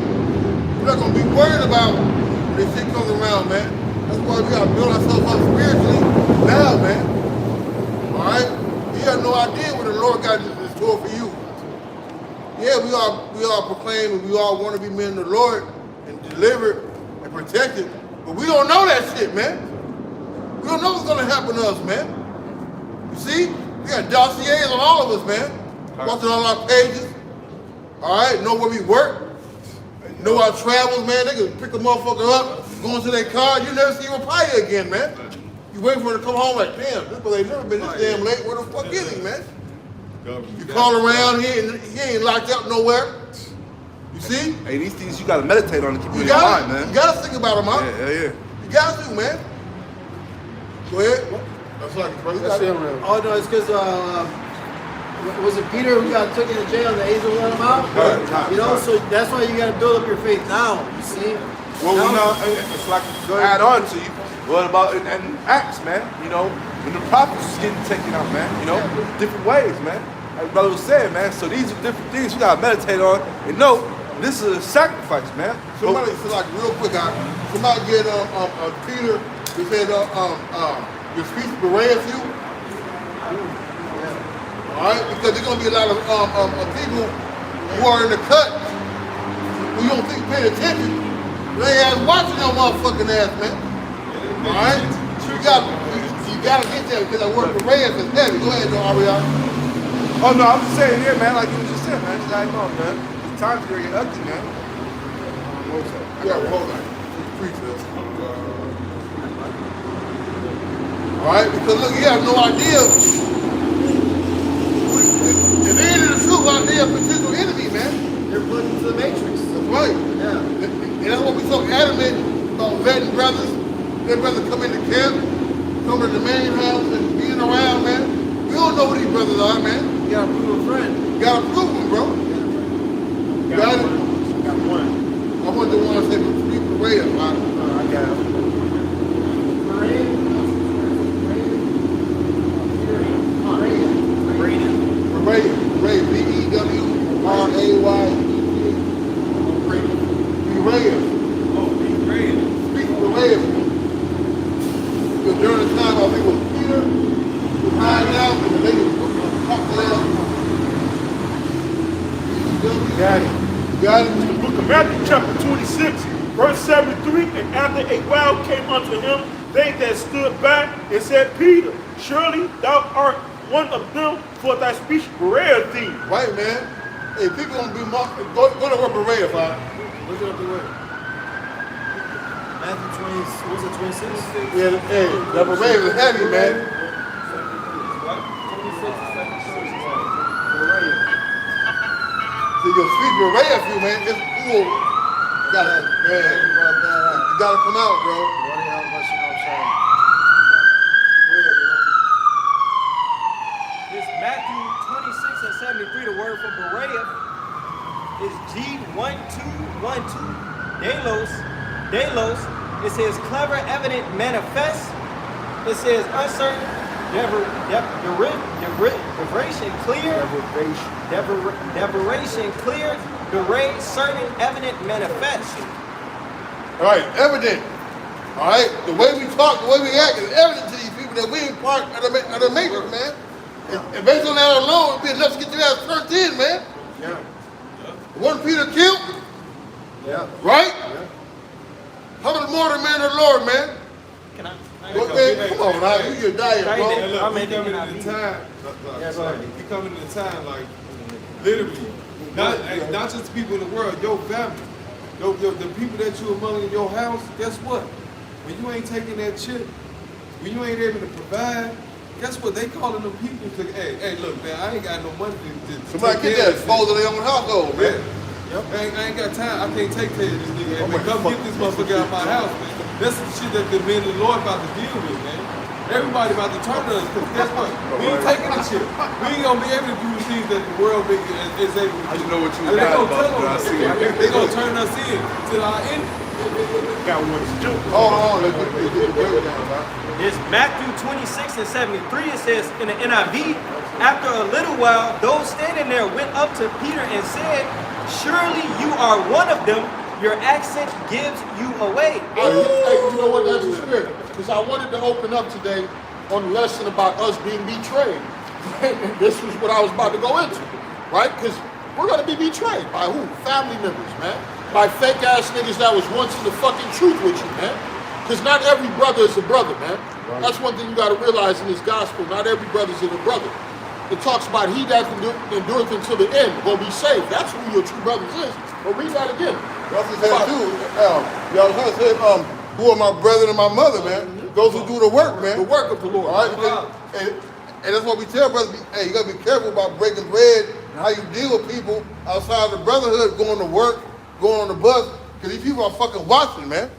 We're not going to be worried about when this shit comes around, man. That's why we got to build ourselves up spiritually now, man. All right? You have no idea what the Lord got in store for you. Yeah, we all proclaim and we all want to be men of the Lord and delivered and protected, but we don't know that shit, man. We don't know what's going to happen to us, man. You see? We got dossiers on all of us, man. Watching all our pages. All right? Know where we work. Know our travels, man. They can pick a motherfucker up, go into their car. You never see him reply again, man. You wait for him to come home like, damn, this brother ain't never been this damn late. Where the fuck is he, man? You call around, he ain't locked up nowhere. You see? Hey, these things you gotta meditate on to keep them You in your mind, gotta, man. you gotta think about them, huh? Yeah. You got to, man. Go ahead. That's like, bro. That's it, man. Oh no, it's because was it Peter who got taken to jail and the angel let him out? Right. You know, so that's why you got to build up your faith now. You see? Well, Now- it's like add on to you. What about in Acts, man? You know, when the prophets was getting taken out, man. You know, different ways, man. Like brother was saying, man. So these are different things you gotta meditate on and know this is a sacrifice, man. Somebody said, like, real quick, somebody get Peter, who said, your speech berates you. All right? Because there's going to be a lot of people who are in the cut who you don't think pay attention. They ain't watching your motherfucking ass, man. All right? You got to get there because that word berates is heavy. Go ahead, Ariana. Oh no, I'm just saying here, man. Like you just said, man. Just like, no, man. It's time to get ugly, man. I got hold on. Preach this. All right? Because look, you have no idea. If they ain't in the truth out there, potential enemy, man. They're put into the matrix. That's right. Yeah. And that's what we so adamant about vetting brothers. Their brothers come into camp, come to the main house and being around, man. We don't know who these brothers are, man. You gotta prove a friend. You gotta prove them, bro. You got it? Got one. I want the one that said speak the way up, right? I got it. Ray, B-E-W-R-A-Y. Speak the way up. Because during the time, I think it was Peter who hiding out and the lady was talking to them. Got it. You got it? The book of Matthew, chapter 26, verse 73. And after a while came unto him they that stood by and said, Peter, surely thou art one of them, for thy speech bereaved thee. Right, man. Hey, people gonna be marked. Go to where Berea, Bob. Look it up the word. Matthew 20, what was it, 26? Yeah, hey, that Berea is heavy, man. See, your speech Berea for you, man. It's cool. You gotta come out, bro. This Matthew 26 and 73, the word for Berea is G1212. Delos. It says clever, evident, manifest. It says uncertain, deveration, clear. Deveration, clear. Derade, certain, evident, manifest. All right, evident. All right, the way we talk, the way we act is evident to these people that we ain't part of the matrix, man. And based on that alone, it'd be enough to get your ass turned in, man. Yeah. One Peter killed, Yeah. right? How much more the man of the Lord, man? Can I? What, man? Come on, now. You your diet, Right bro. there. Hey, look, I'm we in coming the in the time. Yeah, go ahead. We coming in the time, like literally, not just the people in the world, your family, the people that you among in your house. Guess what? When you ain't taking that chip, when you ain't able to provide, guess what? They calling them people to, hey, look, man, I ain't got no money to Somebody take get care that of this exposed to their own household, shit. man. Yeah, I ain't got time. I can't take care of this nigga. Hey, man, come get this motherfucker out of my house, man. That's the shit that the men of the Lord about to deal with, man. Everybody about to turn to us, because guess what? We ain't taking this shit. We ain't gonna be able to do the things that the world is able to do. I just know what you And they got gonna about tell what I us, see. they gonna turn us in to our end. Got one to do. Hold on, let's get the breakdown, man. It's Matthew 26 and 73. It says in the NIV, after a little while, those standing there went up to Peter and said, surely you are one of them. Your accent gives you away. Hey, you know what? That's the spirit. Because I wanted to open up today on the lesson about us being betrayed. This was what I was about to go into, right? Because we're going to be betrayed by who? Family members, man. By fake ass niggas that was once in the fucking truth with you, man. Because not every brother is a brother, man. That's one thing you got to realize in this gospel. Not every brother is a brother. It talks about he that endureth until the end will be saved. That's who your true brothers is. But read that again. That's what said too. Y'all said, who are my brother and my mother, man? Those who do the work, man. The work of the Lord. All right? And that's what we tell brothers. Hey, you gotta be careful about breaking bread and how you deal with people outside the brotherhood, going to work, going on the bus, because these people are fucking watching, man.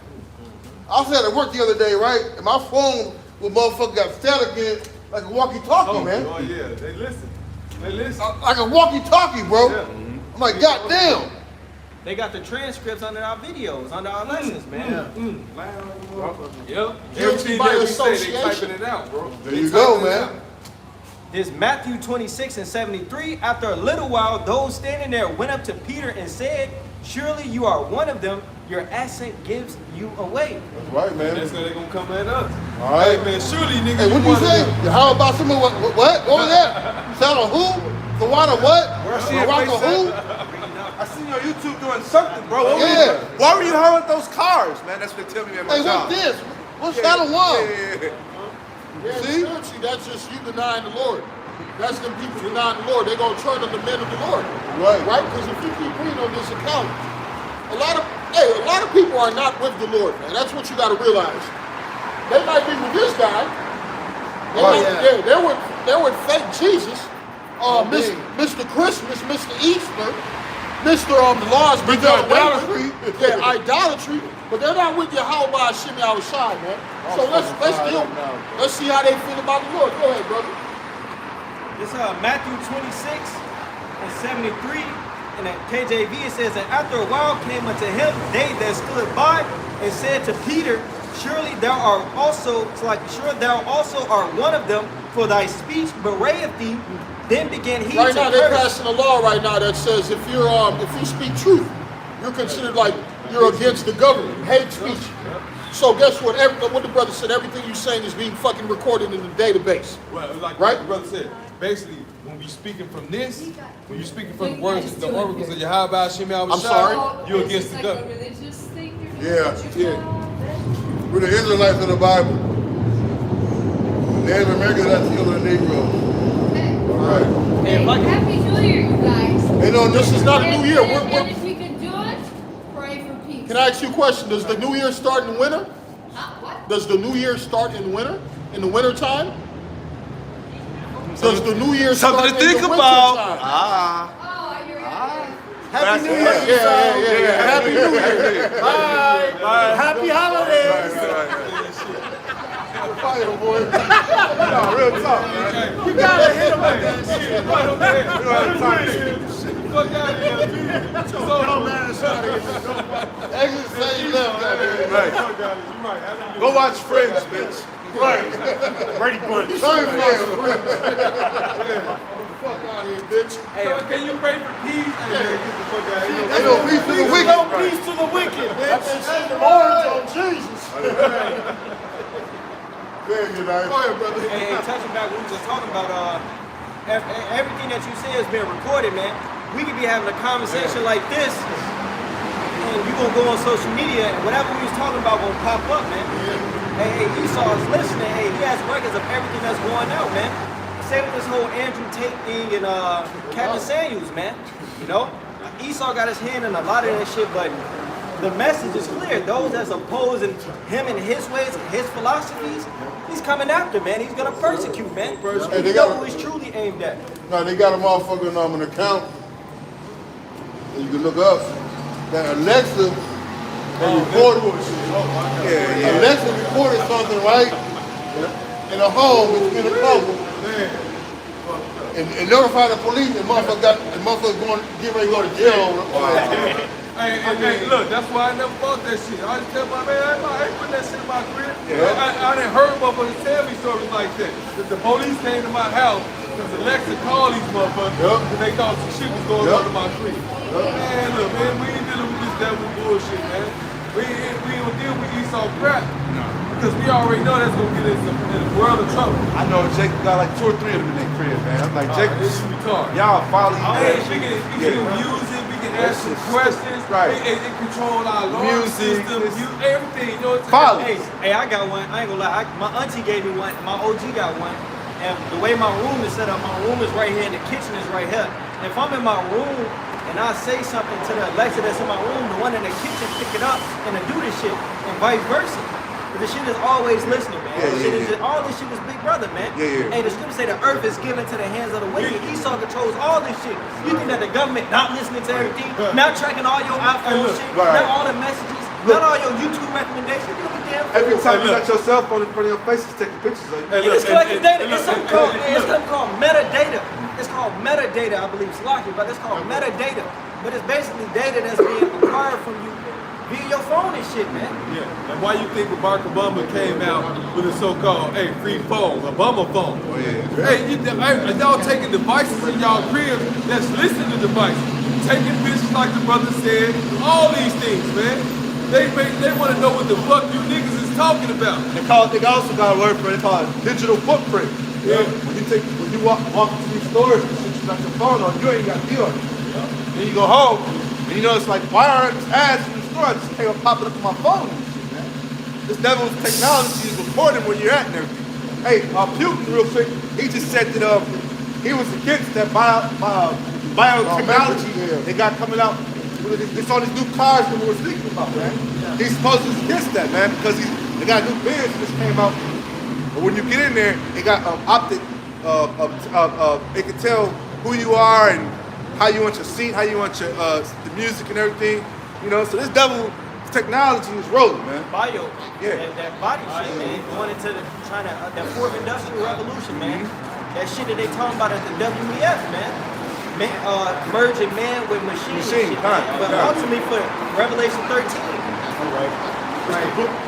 I was at work the other day, right? And my phone with motherfucker got static in it like a walkie-talkie, man. Oh yeah, they listen. They listen. Like a walkie-talkie, bro. Yeah. I'm like, goddamn. They got the transcripts under our videos, under our lessons, man. Yep. Guilty Everything by that we say, they association. typing it out, bro. There They you go, typing it man. out. This Matthew 26 and 73. After a little while, those standing there went up to Peter and said, surely you are one of them. Your accent gives you away. That's right, man. That's how they gonna come at us. All right. Hey man, surely nigga, Hey, what you you one of say? them. How about someone? What was that? Sound of who? Tawana what? Morocco who? I seen you on YouTube doing something, bro. Yeah. Why were you hauling those cars, man? That's what they tell me at my Hey, job. what's this? What's that a one? Yeah. Yeah, see, that's just you denying the Lord. That's them people denying the Lord. They're gonna turn on the men of the Lord. Right? Because if you keep reading on this account, a lot of people are not with the Lord, man. That's what you gotta realize. They might be with this guy. They're with fake Jesus. Mr. Christmas, Mr. Easter, Mr. The laws, Mr. Idolatry. Yeah, idolatry. But they're not with Yahweh Shimmy outside, man. So let's see how they feel about the Lord. Go ahead, brother. This Matthew 26 and 73. In the KJV it says, and after a while came unto him they that stood by and said to Peter, surely thou also art one of them, for thy speech bewrayeth thee. Then began he Right to now, they're curse. passing a law right now that says if you speak truth, you're considered like you're against the government. Hate speech. So guess what? What the brother said, everything you're saying is being fucking recorded in the database. Well, like Right? the brother said, basically, when we speaking from this, when you speaking from the words, the oracles of Yahweh Shem I'm sorry? you're against the government. Like a religious thing? Yeah. We're the Israelites of the Bible. Native American, that's the other Negro. Right. Hey, if I can- Happy New Year, you guys. Hey, no, this is not a new year. And if we can do it, pray for peace. Can I ask you a question? Does the new year start in winter? What? Does the new year start in winter? In the winter time? Does the new year start Something in to think the winter about. time? Oh, you're right. Happy New Year. Yeah. Happy New Year. Bye. Happy holidays. Fire, boy. No, real talk, man. You gotta hit him with that shit. Fuck out of here, man. So, Exit say left, goddamn. Right. Go watch Friends, bitch. Brady Bunch. Sorry, man. Fuck out of here, bitch. so can you pray for peace? Hey, man, get the fuck out of here. Ain't no peace to the wicked. No peace to the wicked, bitch. Send the orange on Jesus. There you go. Go ahead, brother. Hey, touching back what we were just talking about, everything that you say is being recorded, man. We could be having a conversation like this, and you gonna go on social media, and whatever we was talking about gonna pop up, man. Hey, Esau is listening. Hey, he has records of everything that's going out, man. Same with this whole Andrew Tate thing and Captain Samuels, man. You know, Esau got his hand in a lot of that shit, but the message is clear. Those that's opposing him and his ways, his philosophies, he's coming after, man. He's gonna persecute, man. Hey, You know who he's truly aimed at. No, they got a motherfucker an account. and you can look up that Alexa reported. Alexa reported something, right? In a home, in a couple. And notified the police, and motherfucker going, getting ready to go to jail. Hey, look, that's why I never bought that shit. I just tell my man, I ain't putting that shit in my crib. I didn't heard motherfuckers tell me stories like that. That the police came to my house because Alexa called these motherfuckers and they thought some shit was going on in my crib. Man, look, man, we ain't dealing with this devil bullshit, man. We don't deal with Esau crap. Because we already know that's gonna get us in a world of trouble. I know Jacob got like 2 or 3 of them in their crib, man. I'm like, Jacob, y'all follow you. Hey, we can use it, we can ask some questions. Right. It control our alarm Music, system, everything. You know what I'm Follow. saying? Hey, I got one. I ain't gonna lie. My auntie gave me one. My OG got one. And the way my room is set up, my room is right here and the kitchen is right here. And if I'm in my room and I say something to the Alexa that's in my room, the one in the kitchen pick it up and do this shit, and vice versa. But the shit is always listening, man. All this shit is Big Brother, man. Hey, the scripture say the earth is given to the hands of the wicked. Esau controls all this shit. You think that the government not listening to everything, not tracking all your iPhone shit, not all the messages, not all your YouTube recommendations? You look damn fool. Every time you got your cell phone in front of your face, it's taking pictures of you. It's collecting data. It's something called metadata. It's called metadata, I believe. It's lucky, but it's called metadata. But it's basically data that's being acquired from you via your phone and shit, man. Yeah. And why you think Barack Obama came out with a so-called, free phone, Obama phone? Oh, yeah. Hey, y'all taking devices in y'all crib that's listening to devices. Taking pictures like the brother said, all these things, man. They want to know what the fuck you niggas is talking about. They also got a word for it. They call it digital footprint. Yeah. When you walk into these stores and shit, you got your phone on, you ain't got to be on it. Then you go home, and you know it's like, why aren't ads in the store? I just came up popping up on my phone and shit, man. This devil's technology is recording where you're at and everything. Hey, Putin, real quick, he just said that he was against that biotechnology they got coming out. It's on these new cars that we were speaking about, man. He's supposed to be against that, man, because they got new Benz that just came out. But when you get in there, they got optic, it can tell who you are and how you want your seat, how you want your the music and everything. You know, so this devil technology is rolling, man. That body shit, man, going into that fourth industrial revolution, man. That shit that they talking about at the WEF, man. Merging man with machine shit, man. But ultimately for Revelation 13. All right.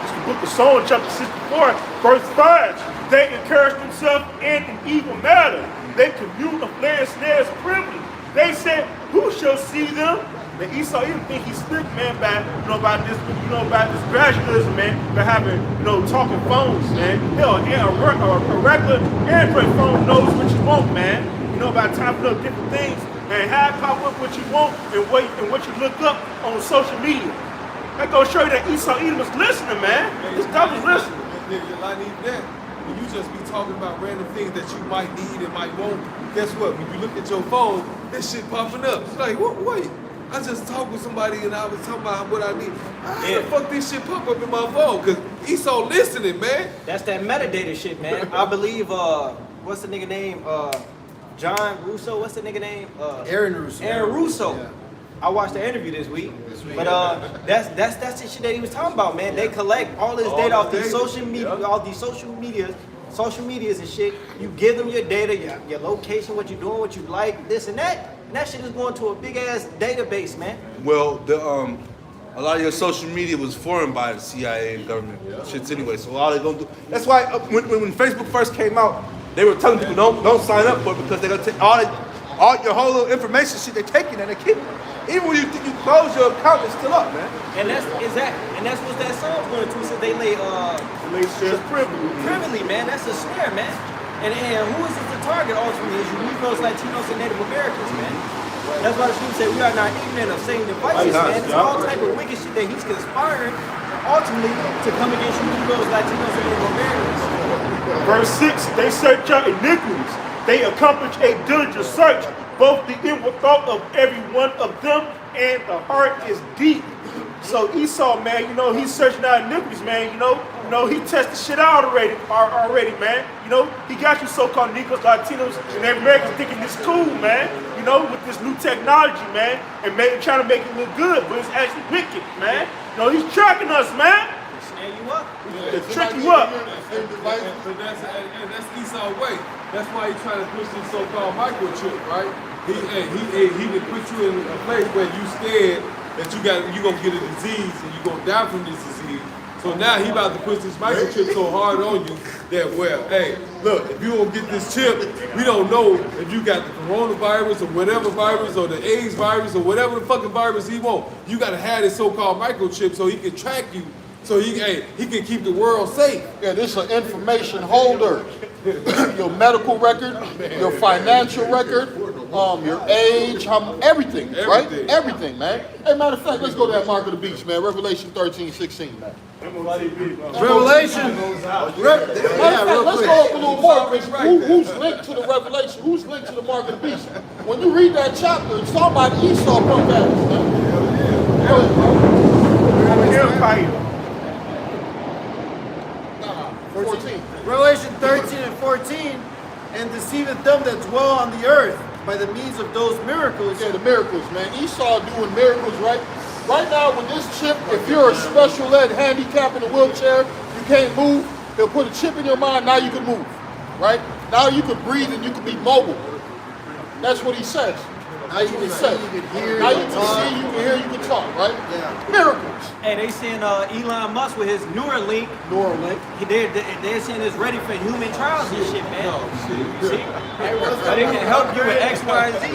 It's the book of Psalm, chapter 64, verse 5. They encourage themselves in an evil matter. They commune of laying snares privily. They said, who shall see them? And Esau even think he's slick, man, by this gradualism, man, by having, talking phones, man. Hell, a regular Android phone knows what you want, man. By typing up different things and how to pop up what you want and what you look up on social media. That goes show you that Esau Edom is listening, man. This devil's listening. Not even that. When you just be talking about random things that you might need and might want, guess what? When you look at your phone, this shit popping up. It's like, wait. I just talked with somebody and I was talking about what I need. How the fuck this shit pop up in my phone? Because Esau listening, man. That's that metadata shit, man. I believe, what's the nigga name? John Russo, what's the nigga name? Aaron Russo. Aaron Russo. Yeah. I watched the interview this week. But that's the shit that he was talking about, man. They collect all this data off these social media, all these social medias and shit. You give them your data, your location, what you're doing, what you like, this and that. And that shit is going to a big ass database, man. Well, a lot of your social media was formed by the CIA and government shits anyway. So all they're gonna do. That's why when Facebook first came out, they were telling people don't sign up for it because they're gonna take all your whole little information shit. They're taking and they keep it. Even when you think you close your account, it's still up, man. And that's what that song's going to. So they lay privily, man. That's a snare, man. And who is it to target ultimately? Is Negroes, Latinos, and Native Americans, man. That's why the scripture say we are not ignorant of Satan's devices, man. It's all type of wicked shit that he's conspiring ultimately to come against you Negroes, Latinos, and Native Americans. Verse 6, they search out iniquities. They accomplish a diligent search, both the inward thought of every one of them, and the heart is deep. So Esau, man, he's searching out iniquities, man, You know, he tested shit out already, man. You know, he got you so-called Negros, Latinos, and Americans thinking this cool, man. You know, with this new technology, man, and trying to make it look good, but it's actually wicked, man. You know, he's tracking us, man. Snare you up. He's tricking you up. But that's Esau way. That's why he's trying to push this so-called microchip, right? He can put you in a place where you scared that you gonna get a disease and you gonna die from this disease. So now he about to push this microchip so hard on you that, well, hey, look, if you don't get this chip, we don't know if you got the coronavirus or whatever virus or the AIDS virus or whatever the fucking virus he want. You gotta have this so-called microchip so he can track you, so he can keep the world safe. Yeah, this is an information holder. Your medical record, your financial record, your age, everything, right? Everything, man. Hey, matter of fact, let's go to that mark of the beast, man. Revelation 13:16, man. Revelation. Matter of fact, let's go up a little more. Who's linked to the Revelation? Who's linked to the mark of the beast? When you read that chapter, it's talking about Esau from that, man. Go ahead, bro. Empire. 14. Revelation 13 and 14, and deceiveth them that dwell on the earth by the means of those miracles. Yeah, the miracles, man. Esau doing miracles, right? Right now, with this chip, if you're a special ed handicap in a wheelchair, you can't move, they'll put a chip in your mind, now you can move, right? Now you can breathe and you can be mobile. That's what he says. Now you can see, you can hear, Now you you can can talk. see, you can hear, you can talk, right? Yeah. Miracles. Hey, they saying Elon Musk with his Neuralink, Neuralink. they're saying it's ready for human trials and shit, man. No, shit. See? But it can help you with X, Y, Z.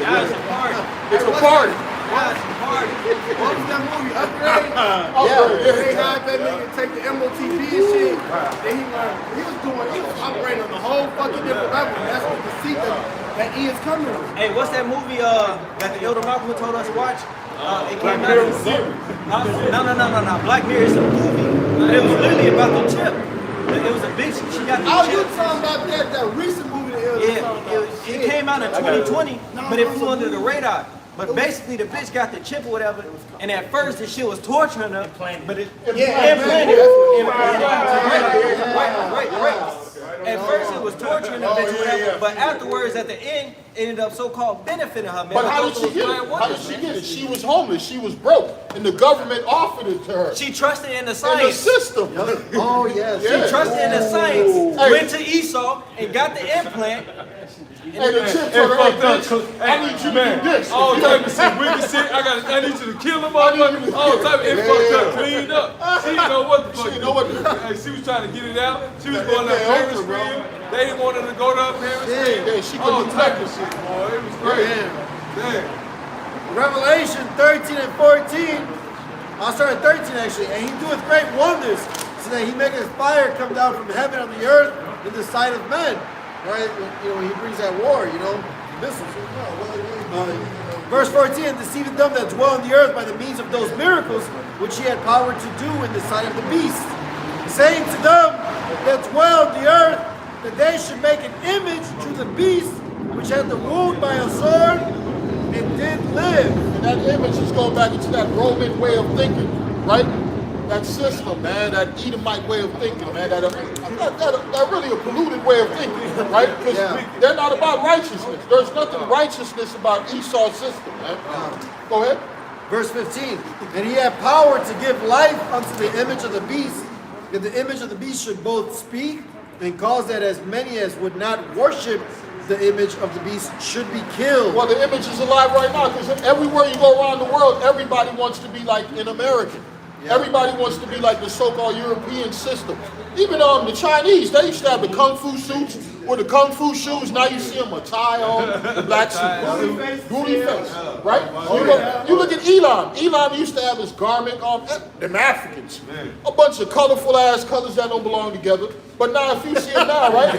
Now it's a party. It's a party. Now it's a party. What was that movie? Upgrade? They had that nigga take the MOTV and shit. Then he was operating on the whole fucking different level. That's the deceit that E is coming with. Hey, what's that movie that the Elder Malcolm told us to watch? It came out in No. Black Mirror is a movie. It was literally about the chip. It was a big, she got the Oh, you chip. talking about that recent movie that Elder Yeah, talking about? it came out in 2020, but it flew under the radar. But basically, the bitch got the chip or whatever, and at first the shit was torturing her, but it implanted. Right. At first it was torturing her, bitch, whatever, but afterwards, at the end, it ended up so-called benefiting her, man. But how did she get it? How did she get it? She was homeless, she was broke, and the government offered it to her. She trusted in the In the science. system. Oh, yes. She trusted in the science, Hey. went to Esau, and got the implant. Hey, the chip told her, hey, bitch, I need you to do this. All type of shit, wicked shit. I need you to kill him, motherfucker. All type of it fucked up, cleaned up. She didn't know what the fuck. She know what to do. Hey, she was trying to get it out. She was going to Paris for him. They didn't want her to go to Paris. Yeah, she All couldn't type do of shit, boy. It was crazy. Damn. Revelation 13 and 14. I'll start at 13 actually. And he doeth great wonders, so that he maketh fire come down from heaven on the earth in the sight of men. Right? You know, he brings that war, you know, missiles. Verse 14, deceiving them that dwell on the earth by the means of those miracles which he had power to do in the sight of the beast, saying to them that dwell on the earth that they should make an image to the beast which had the wound by a sword and did live. And that image is going back into that Roman way of thinking, right? That system, man, that Edomite way of thinking, man, that really a polluted way of thinking, right? Because they're not about righteousness. There's nothing righteousness about Esau's system, man. Go ahead. Verse 15, and he had power to give life unto the image of the beast, that the image of the beast should both speak and cause that as many as would not worship the image of the beast should be killed. Well, the image is alive right now because everywhere you go around the world, everybody wants to be like an American. Everybody wants to be like the so-called European system. Even the Chinese, they used to have the kung fu suits with the kung fu shoes. Now you see them a tie on, the black suit, booty face, right? You look at Elam. Elam used to have his garment on. Them Africans, a bunch of colorful ass colors that don't belong together. But now if you see them now, right?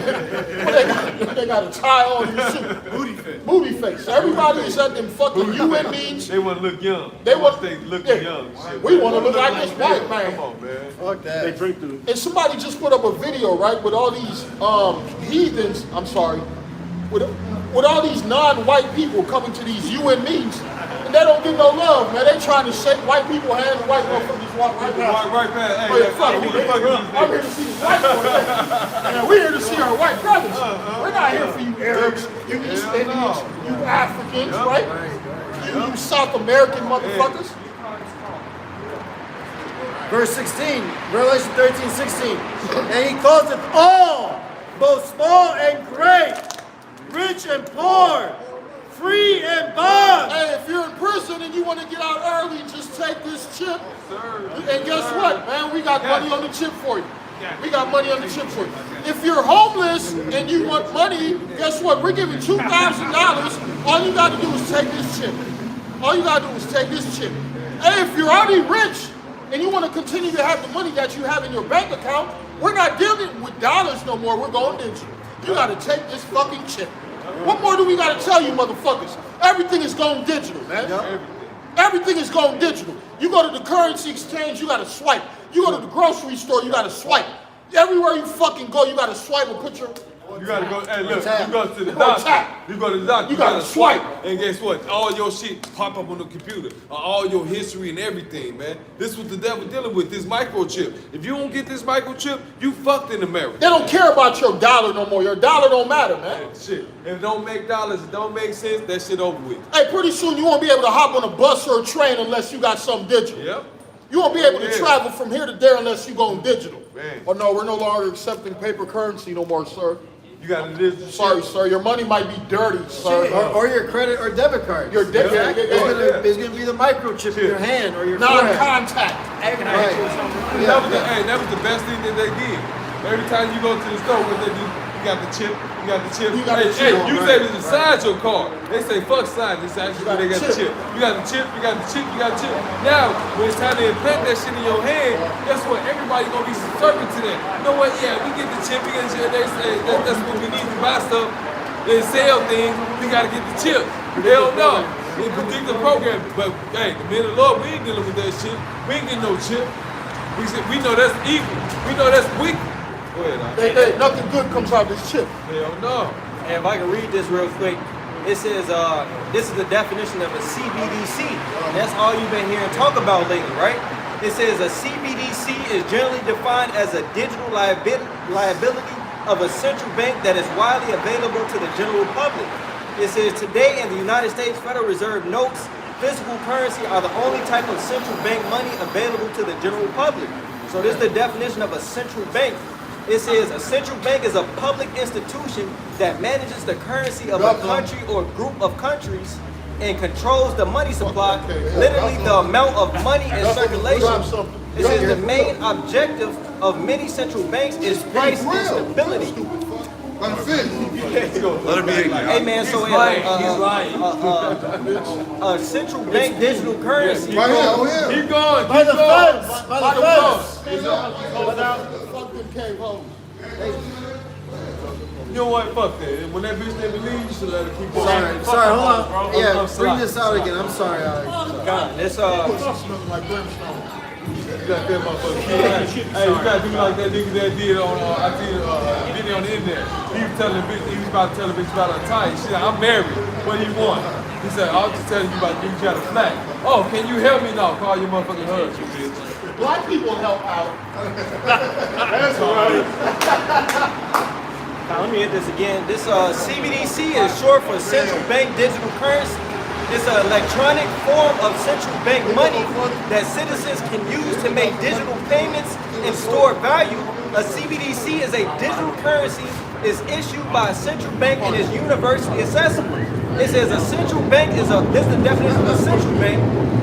They got a tie on your suit. Booty face. Everybody is at them fucking UN meetings. They want to look young. They want to look young. Shit. We want to look like this white man. Come on, man. Fuck that. They drink through. And somebody just put up a video, right, with all these heathens, with all these non-white people coming to these UN meetings. and they don't get no love, man. They trying to shake white people hands, white motherfuckers walk right past. Walk right past. Hey, Oh, yeah, fuck who me. the fuck is I'm here to see the white boys. Man, we're here to see our white brothers. We're not here for you Arabs, you East Indians, you Africans, right? You South American motherfuckers. Verse 16, Revelation 13, 16. And he causeth all, both small and great, rich and poor, free and bond. Hey, if you're in prison and you want to get out early, just take this chip. And guess what, man? We got money on the chip for you. We got money on the chip for you. If you're homeless and you want money, guess what? We're giving $2,000. All you got to do is take this chip. All you got to do is take this chip. Hey, if you're already rich and you want to continue to have the money that you have in your bank account, we're not dealing with dollars no more. We're going digital. You got to take this fucking chip. What more do we got to tell you, motherfuckers? Everything is going digital, man. Everything is going digital. You go to the currency exchange, you got to swipe. You go to the grocery store, you got to swipe. Everywhere you fucking go, you got to swipe and put your... You gotta go, hey look, Tap. you go to the You gotta doctor, tap. you go to the doctor, You gotta swipe. and guess what? All your shit pop up on the computer, all your history and everything, man. This was the devil dealing with, this microchip. If you don't get this microchip, you fucked in America. They don't care about your dollar no more. Your dollar don't matter, man. Shit, if it don't make dollars, it don't make sense, that shit over with. Hey, pretty soon you won't be able to hop on a bus or a train unless you got something digital. Yep. You won't be able to Yeah. travel from here to there unless you going digital. Man. Oh no, we're no longer accepting paper currency no more, sir. You got to digital Sorry, shit. sir. Your money might be dirty, sir. Or your credit or debit card. Your debit- It's gonna be the microchip in your hand or your forehead. Non-contact. That was the best thing that they did. Every time you go to the store, what they do, you got the chip, you got the chip. You got the Hey, chip, you right. say it's inside your car. They say fuck slide, this actually got they the got the chip. chip. You got the chip, you got the chip, you got the chip. Now, when it's time to implant that shit in your hand, guess what? Everybody gonna be subservient to that. You know what? Yeah, we get the chip, we get the chip. They say that's what we need to buy stuff. They sell things, we gotta get the chip. They don't know. They predict the program. But hey, the minute of the Lord, we ain't dealing with that shit. We ain't getting no chip. We know that's evil. We know that's weak. Go ahead, Nothing good comes out of this chip. hell no. And if I can read this real quick, it says, this is the definition of a CBDC. And that's all you've been hearing talk about lately, right? It says a CBDC is generally defined as a digital liability of a central bank that is widely available to the general public. It says today in the United States Federal Reserve notes, physical currency are the only type of central bank money available to the general public. So this is the definition of a central bank. It says a central bank is a public institution that manages the currency of a country or group of countries and controls the money supply, literally the amount of money in circulation. It says the main objective of many central banks is price stability. Like a fish. Let it be ignorant. Hey man, so a central bank digital currency. Right here, over here. Keep going, By keep the going. feds. By the feds. Fuck them cave hoes. You know what? Fuck that. When that bitch didn't leave, you should let her keep going. Sorry, hold on. Bro, Yeah, I'm bring sorry. this out again. I'm sorry, Alex. God, this Smelling like brimstone. You got that motherfucker. Hey, you gotta do like that nigga that did on, I see a video on the internet. He was telling the bitch, he was about to tell the bitch about her tie. She said, I'm married. What do you want? He said, I was just telling you about you got a flat. Oh, can you help me now? Call your motherfucking husband, bitch. Black people help out. That's right. Now, let me hit this again. This CBDC is short for central bank digital currency. It's an electronic form of central bank money that citizens can use to make digital payments and store value. A CBDC is a digital currency, is issued by a central bank and is universally accessible. It says a central bank is this is the definition of a central bank.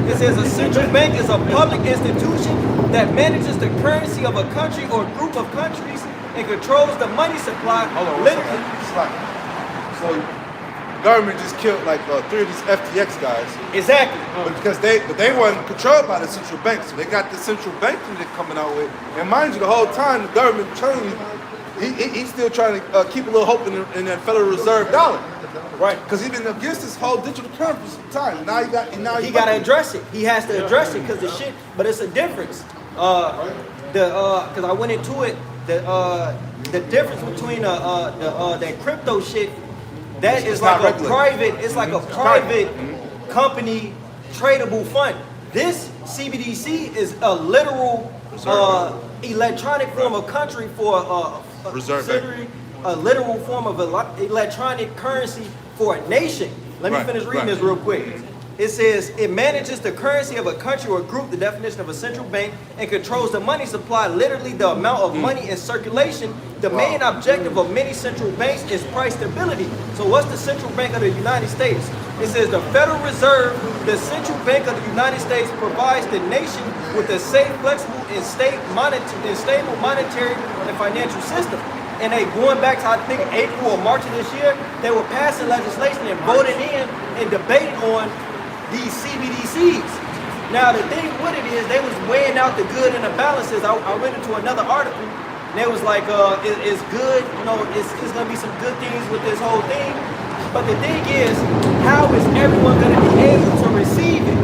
It says a central bank is a public institution that manages the currency of a country or group of countries and controls the money supply. Literally. So, government just killed like 3 of these FTX guys. Exactly. But because they weren't controlled by the central bank, so they got the central bank thing they're coming out with. And mind you, the whole time the government trying, he's still trying to keep a little hope in that Federal Reserve dollar, right? Because he's been against this whole digital currency for some time. Now he got He got to address it. He has to address it because the shit. But it's a difference. Because I went into it. The difference between that crypto shit. That is like a private. It's like a private company tradable fund. This CBDC is a literal electronic form of country for Reserve Bank. a literal form of electronic currency for a nation. Let me Right, finish reading right. this real quick. It says, it manages the currency of a country or group, the definition of a central bank, and controls the money supply, literally the amount of money in circulation. The main objective of many central banks is price stability. So what's the central bank of the United States? It says the Federal Reserve, the central bank of the United States, provides the nation with a safe, flexible, and stable monetary and financial system. And they going back to, I think, April or March of this year, they were passing legislation and voting in and debating on these CBDCs. Now the thing with it is they was weighing out the good and the balances. I read into another article and it was like it's good, you know, it's gonna be some good things with this whole thing. But the thing is, how is everyone gonna be able to receive it?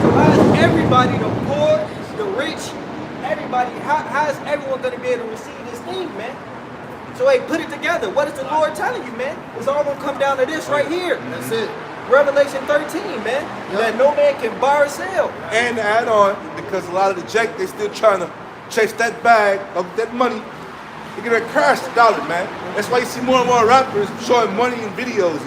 So how is everybody, the poor, the rich, everybody, how is everyone gonna be able to receive this thing, man? So hey, put it together. What is the Lord telling you, man? It's all gonna come down to this right here. That's it. Revelation 13, man. That no man can buy or sell. And to add on, because a lot of the Jake, they still trying to chase that bag of that money. They're gonna crash the dollar, man. That's why you see more and more rappers showing money in videos.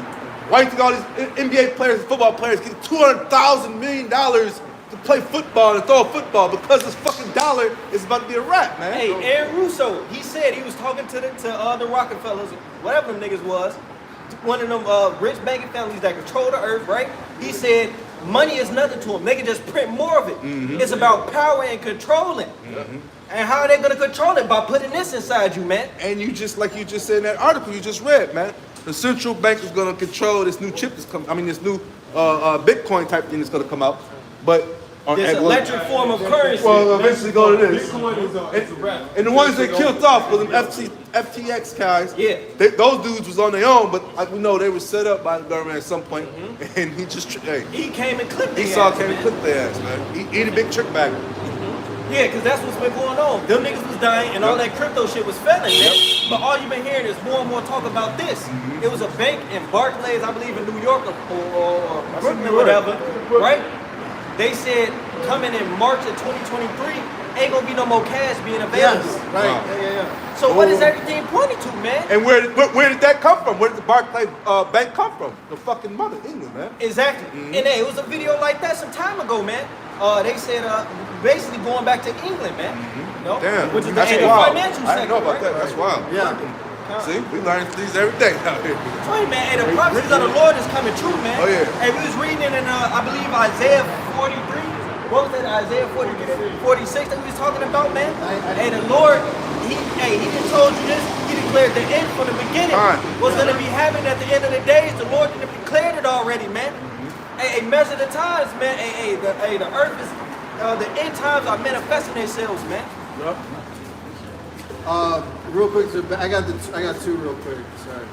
Why you think all these NBA players and football players get $200,000 million to play football and throw a football? Because this fucking dollar is about to be a wrap, man. Hey, Aaron Russo, he said he was talking to the Rockefellers, whatever them niggas was, one of them rich banking families that control the earth, right? He said money is nothing to them. They can just print more of it. It's about power and controlling. And how are they gonna control it? By putting this inside you, man. And you just, like you just said in that article you just read, man, the central bank is gonna control this new chip that's coming. I mean, this new Bitcoin type thing that's gonna come out. But This electric form of currency. well, eventually go to this. Bitcoin is a wrap. And the ones that killed off were them FTX guys. Yeah. Those dudes was on their own, but like we know they were set up by the government at some point. And he just, hey, He came and clipped their Esau ass, came and man. clipped their ass, man. He a big trick bag. Yeah, because that's what's been going on. Them niggas was dying and all that crypto shit was failing, man. But all you've been hearing is more and more talk about this. It was a bank in Barclays, I believe in New York or Brooklyn or whatever, right? They said coming in March of 2023, ain't gonna be no more cash being available. Yes, right. Wow. Yeah. So what is everything pointing to, man? And where did that come from? Where did the Barclays bank come from? The fucking mother, England, man. Exactly. And hey, it was a video like that some time ago, man. They said basically going back to England, man. You know? Damn, Which is that's the wild. financial I didn't know sector, about that. right? That's wild. Yeah. See, we learn things every day out here. Wait, man, hey, the prophecies of the Lord is coming true, man. Oh, yeah. Hey, we was reading it in, I believe, Isaiah 43. What was that, Isaiah 46 that we was talking about, man? Hey, the Lord, he done told you this. He declared the end from the beginning. Fine. What's going to be happening at the end of the days, the Lord done declared it already, man. Hey, measure the times, man. The earth is, the end times are manifesting themselves, man. Real quick, I got two real quick. Sorry.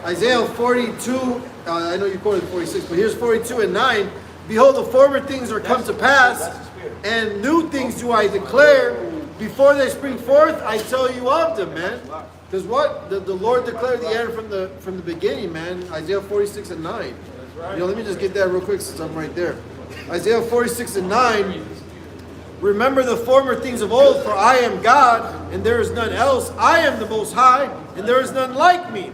Isaiah 42. I know you quoted 46, but here's 42 and 9. Behold, the former things are come to pass, and new things do I declare. Before they spring forth, I tell you of them, man. Because what the Lord declared the end from the beginning, man. Isaiah 46 and 9. You know, let me just get that real quick since I'm right there. Isaiah 46 and 9. Remember the former things of old, for I am God, and there is none else. I am the Most High, and there is none like me,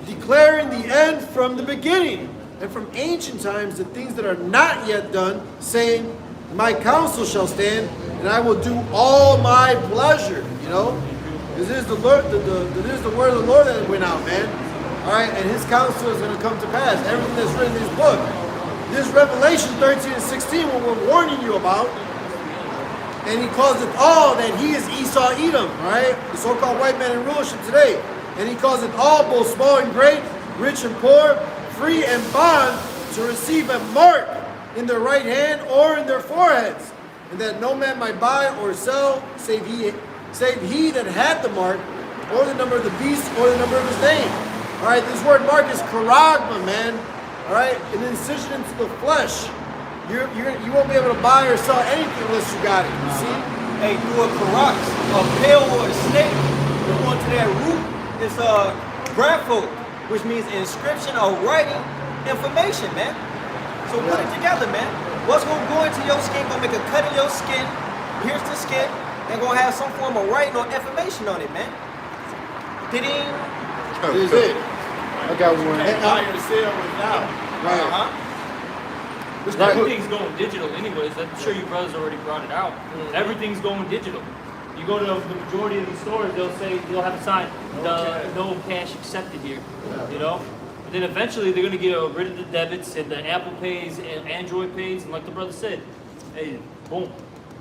declaring the end from the beginning, and from ancient times the things that are not yet done, saying, my counsel shall stand, and I will do all my pleasure. You know, this is the Lord, this is the word of the Lord that went out, man. All right, and His counsel is going to come to pass. Everything that's written in this book, this Revelation 13 and 16, what we're warning you about. And he calls it all that he is Esau Edom, right? The so-called white man in rulership today. And he calls it all, both small and great, rich and poor, free and bond, to receive a mark in their right hand or in their foreheads, and that no man might buy or sell save he that had the mark, or the number of the beast, or the number of his name. All right, this word mark is charagma, man. All right, an incision into the flesh. You won't be able to buy or sell anything unless you got it. You see? Hey, through a karax, a pill or a snake, you're going to that root. It's a grapho, which means inscription or writing information, man. So put it together, man. What's gonna go into your skin, gonna make a cut in your skin, pierce the skin, and gonna have some form of writing or information on it, man. Ding. This is it. I got one. Fire the cell right now. Right. Everything's going digital anyways. I'm sure you brothers already brought it out. Everything's going digital. You go to the majority of these stores, they'll have a sign, no cash accepted here, you know? And then eventually they're gonna get rid of the debits and the Apple Pays and Android Pays, and like the brother said, hey, boom,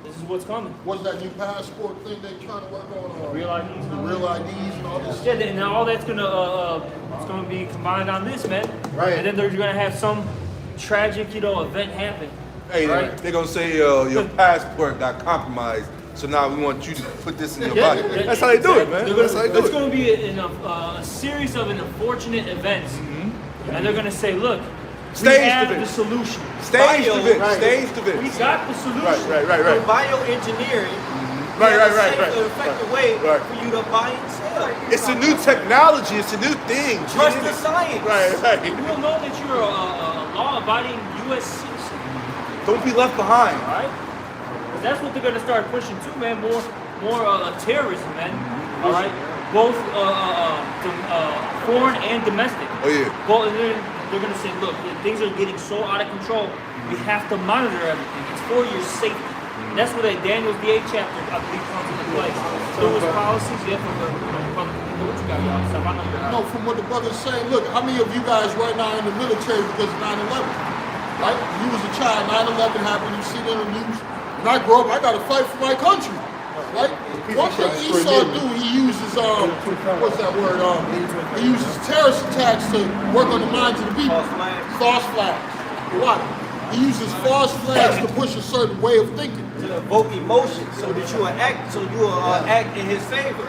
this is what's coming. What's that new passport thing they trying to work on? Real IDs. The real IDs and all this. Yeah, and now all that's gonna it's gonna be combined on this, man. Right. And then they're gonna have some tragic, event happen. Hey, right? they're gonna say your passport got compromised, so now we want you to put this in your body. That's how they do it, man. That's how they do It's it. going to be a series of unfortunate events, and they're going to say, "Look, we Staged have event. the solution. Staged Bio, event. right. Staged We event. got the solution." Right. Bioengineering. Right. An effective way Right. for you to buy and sell. It's a new technology. It's a new thing. Trust the science. Right. You will know that you're a law-abiding U.S. citizen, Don't be left behind. all right? 'Cause that's what they're going to start pushing too, man. More terrorism, man. All right, both foreign and domestic. Oh yeah. Well, and then they're going to say, look, things are getting so out of control, we have to monitor everything. It's for your safety. And that's where that Daniel's the 8th chapter, I believe, comes into play. Through his policies, what you got, y'all? So I know you're No, from what the brother's saying, look, how many of you guys right now in the military because of 9/11? Right? You was a child, 9/11 happened, you see it in the news. When I grow up, I gotta fight for my country. Right? One thing Esau do, he uses what's that word? He uses terrorist attacks to work on the minds of the people. False flags. False flags. What? He uses false flags to push a certain way of thinking. To evoke emotion, so that you will act in his favor.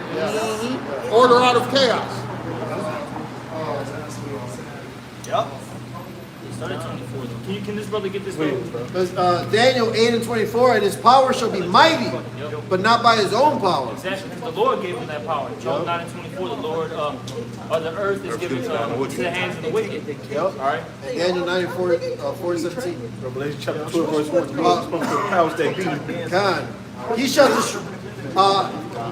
Order out of chaos. Yep. Start at 24. Can this brother get this though? Because Daniel 8:24, and his power shall be mighty, but not by his own power. Exactly, because the Lord gave him that power. Job 9:24, the Lord, or the earth is given to the hands of the wicked. Yep. All right? And Daniel 9:4-17. Revelation chapter 12, verse 1. Come to the powers that be. God, he shall destroy.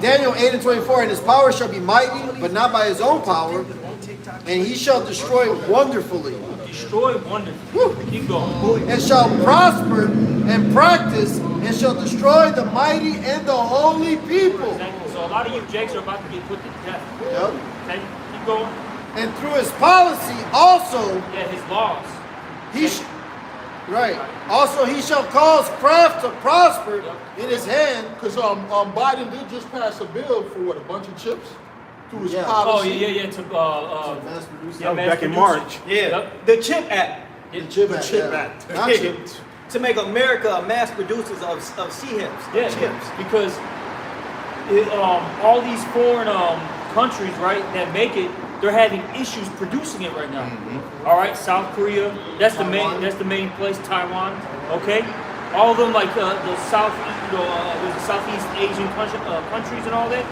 Daniel 8:24, and his power shall be mighty, but not by his own power, and he shall destroy wonderfully, Destroy wonderfully. Keep going. and shall prosper and practice, and shall destroy the mighty and the holy people. Exactly. So a lot of you jakes are about to get put to death. Yep. Okay? Keep going. And through his policy also, Yeah, his laws. right. Also, he shall cause craft to prosper in his hand. Because Biden did just pass a bill for what, a bunch of chips through his Yeah. Oh, policy. yeah. To Mass producer. That was mass back in producers. March. Yeah. Yep. The CHIP Act. The Chip Chip Act. Act. Not chip. To make America a mass producer of CHIPs. Yeah, Chips. because all these foreign countries, right, that make it, they're having issues producing it right now. All right, South Korea, that's the main place. Taiwan, okay, all of them like the Southeast Asian countries and all that,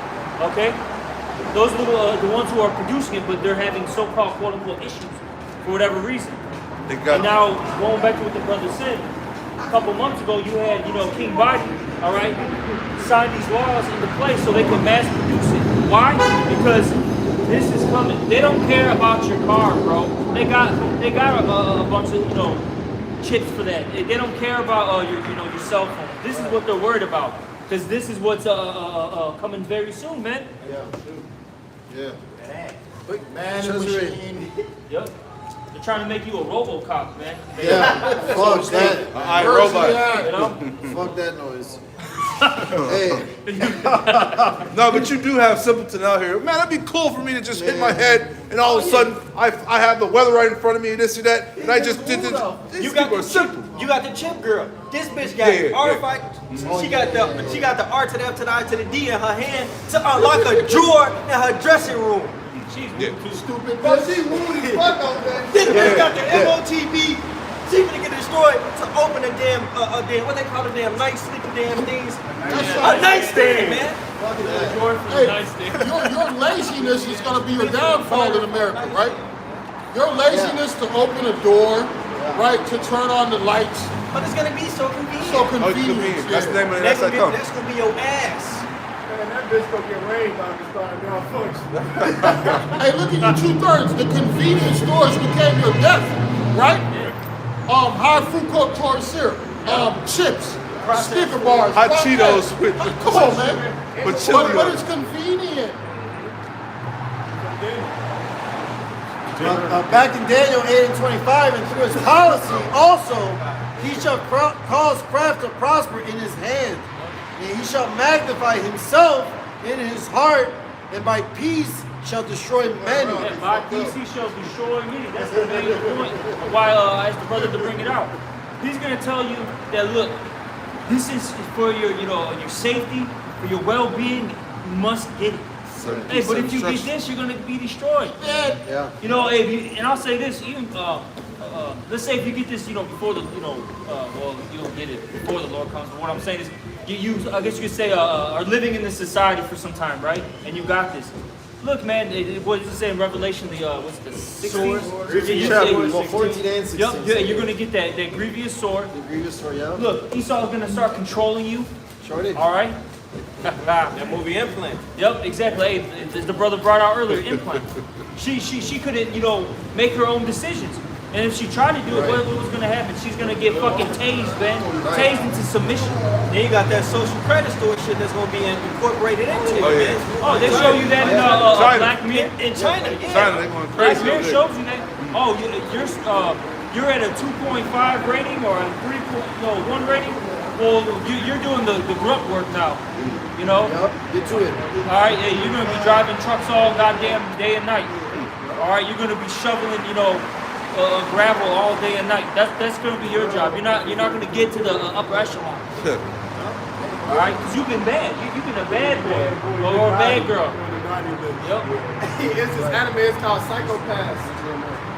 okay. Those are the ones who are producing it, but they're having so-called quote-unquote issues for whatever reason. They got And now, going back to what the brother said, a couple months ago, you had, King Biden, all right, sign these laws into place so they can mass produce it. Why? Because this is coming. They don't care about your car, bro. They got a bunch of, chips for that. They don't care about your cell phone. This is what they're worried about. Because this is what's coming very soon, man. Yeah. Man, Machine. Yep. They're trying to make you a RoboCop, man. Yeah. Fuck that. I robot. You know? Fuck that noise. Hey. No, but you do have simpleton out here. Man, that'd be cool for me to just hit my head and all of a sudden I have the weather right in front of me and this and that, and I just did this. These You got people are the simple. You got the chip girl. This bitch got she got the R to the F to the I to the D in her hand to unlock a drawer in her dressing room. She's Stupid But bitch. she wooed as fuck out there. This bitch got the MOTB. She gonna get destroyed to open a damn what they call the damn night sleeping damn things. A nightstand, man. Hey, your laziness is going to be your downfall in America, right? Your laziness to open a door right, to turn on the lights. But it's gonna be so convenient. So Oh, it's convenient. convenient. That's the name of it. That's That's how gonna, it be, comes. that's gonna be your ass. Man, that bitch gonna get rained on and start malfunction. Hey, look at you, 2/3. The convenience stores became your death, right? High fructose corn syrup, chips, Snicker bars, Hot Pop Cheetos Tarts. with Come on, man. with chili But on it's it. convenient. Back in Daniel 8:25, and through his policy also, he shall cause craft to prosper in his hand, and he shall magnify himself in his heart, and by peace shall destroy many. Yeah, by peace he shall destroy me. That's the main point. Why I asked the brother to bring it out. He's gonna tell you that look, this is for your, your safety, for your well-being. You must get it. Hey, but if you get this, you're gonna be destroyed. Yeah. If you, and I'll say this, even let's say if you get this, before the, well, you don't get it before the Lord comes. But what I'm saying is, you I guess you could say, are living in this society for some time, right? And you got this. Look, man, what does it say in Revelation? What's the 16th? 14 and 16. Yep, yeah, you're gonna get that grievous sword. The grievous sword, yeah. Look, Esau's gonna start controlling you. Sure did. All right. That movie Implant. Yep, exactly. Hey, as the brother brought out earlier, implant. She couldn't, make her own decisions. And if she tried to do it, what was gonna happen? She's gonna get fucking tased, man. Tased into submission. Then you got that social credit store shit that's gonna be incorporated into it, man. Oh, they show you that in China. Black Mirror. In China, yeah. China, they going Black crazy. Mirror over there. shows you that. Oh, you're at a 2.5 rating or a 1 rating. Well, you're doing the grunt work now. Yep, get to it. All right, yeah, you're gonna be driving trucks all goddamn day and night. All right, you're gonna be shoveling, gravel all day and night. That's gonna be your job. You're not gonna get to the upper echelon. All right, because you've been bad. You've been a bad boy or a bad girl. Yep. It's this anime, it's called Psychopaths.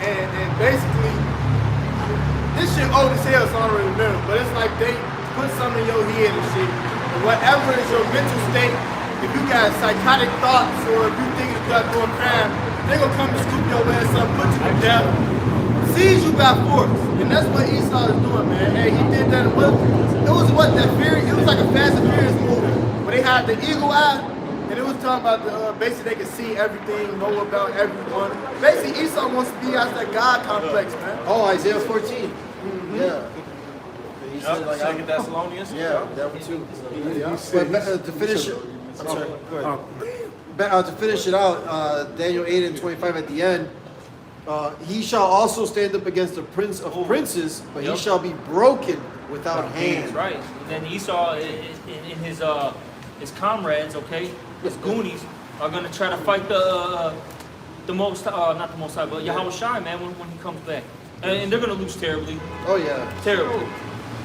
And basically, this shit old as hell, so I don't really remember. But it's like they put something in your head and shit. And whatever is your mental state, if you got psychotic thoughts or if you think you got doing crime, they gonna come and scoop your ass up, put you to death, seize you by force. And that's what Esau is doing, man. Hey, he did that. It was that Fury? It was like a Fast and Furious movie where they had the eagle eye. And it was talking about basically they could see everything, know about everyone. Basically, Esau wants to be out that God complex, man. Oh, Isaiah 14. Yeah. He said, like, Second Thessalonians. yeah, that one too. But to finish it, I'm sorry, go ahead. To finish it out, Daniel 8:25 at the end, he shall also stand up against the prince of princes, but he shall be broken without hands. Right. And then Esau in his comrades, okay, his goonies, are gonna try to fight the most, not the most high, but Yahweh Shai, man, when he comes back. And they're gonna lose terribly. Oh yeah. Terribly.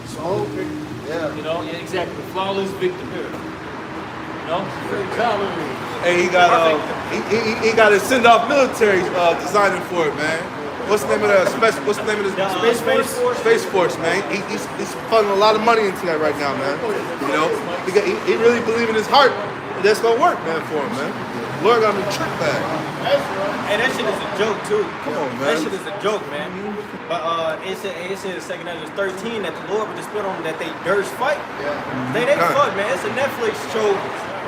So, yeah. Yeah, exactly. Flawless victim. Hey, he got his send off military designing for it, man. What's the name of that? What's the name of the Space Force? Space Force, man. He's funneling a lot of money into that right now, man. He really believes in his heart that that's gonna work, man, for him, man. Lord got him a trick bag. Hey, that shit is a joke too. Come on, man. That shit is a joke, man. But it said in 2 Corinthians 13 that the Lord would just put on that they durst fight. Yeah. They fuck, man. It's a Netflix show.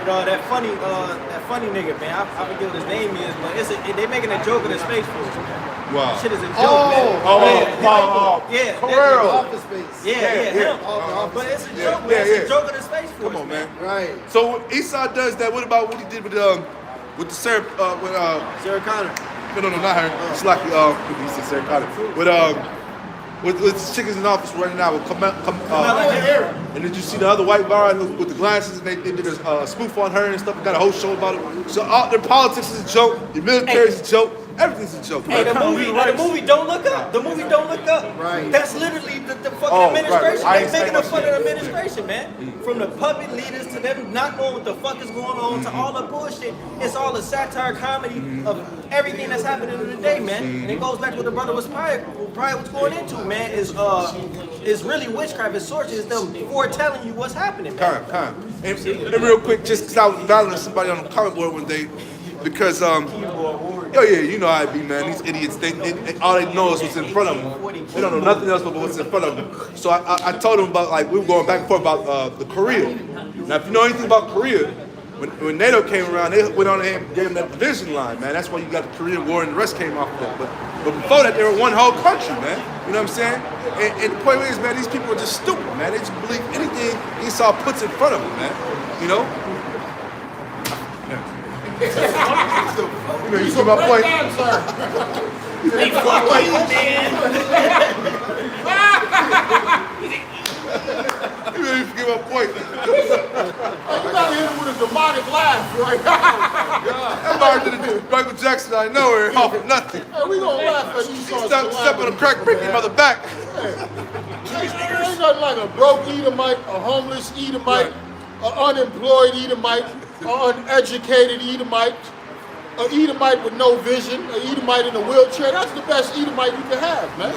That funny nigga, man. I forget what his name is, but they making a joke of the Space Force. Wow. Shit is a joke, man. Yeah, Carrero. Office Space. Yeah, him. But it's a joke, man. It's a joke of the Space Force. Come on, man. Right. So when Esau does that, what about what he did with the Sarah Sarah Connor. No, not her. It's like he said Sarah Connor. With the chickens in office running out with and did you see the other white bar with the glasses? And they did a spoof on her and stuff. And got a whole show about it. So all their politics is a joke. Your military is a joke. Everything's a joke. Hey, the movie Don't Look Up. The movie Don't Look Up. Right. That's literally the fucking Right. administration. I They ain't making saying fun of shit. the administration, man. From the puppet leaders to them not knowing what the fuck is going on to all the bullshit. It's all a satire comedy of everything that's happening in the day, man. And it goes back to what the brother was probably was going into, man. Is really witchcraft. It's sorcery. It's them foretelling you what's happening, man. Time. And real quick, just because I was battling somebody on the comment board one day, because Oh yeah, you know how it be, man. These idiots, they all they know is what's in front of them. They don't know nothing else but what's in front of them. So I told them about, like, we were going back and forth about the Korea. Now, if you know anything about Korea, when NATO came around, they went on ahead and gave them that division line, man. That's why you got the Korean War and the rest came off of that. But before that, they were one whole country, man. You know what I'm saying? And the point is, man, these people are just stupid, man. They just believe anything Esau puts in front of them, man. You know? You see my point? You really forget my point. You gotta hit him with a demonic laugh, right? That Martin did Michael Jackson out of nowhere off of nothing. Hey, we gonna laugh at these songs. Step on a crack, break your mother back. There ain't nothing like a broke Edomite, a homeless Edomite, an unemployed Edomite, an uneducated Edomite, an Edomite with no vision, an Edomite in a wheelchair. That's the best Edomite you can have, man.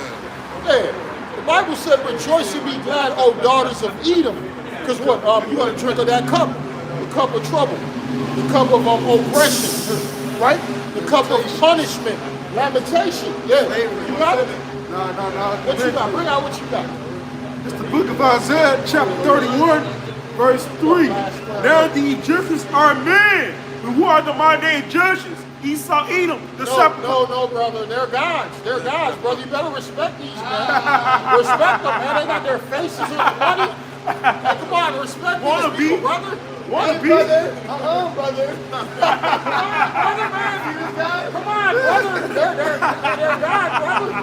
Yeah. The Bible said, rejoice and be glad, O daughters of Edom. Because what? You're going to drink of that cup. The cup of trouble. The cup of oppression. Right? The cup of punishment. Lamentation. Yeah. You got it? No. What you got? Bring out what you got. It's the book of Isaiah, chapter 31, verse 3. Now the Egyptians are men. But who are the modern day Egyptians? Esau, Edom, the sepulchre. No, brother. They're gods. They're gods, brother. You better respect these, man. Respect them, man. They got their faces in the money. Hey, come on, respect these people, brother. Wanna be? Brother. Brother, man. Come on, brother. They're gods, brother.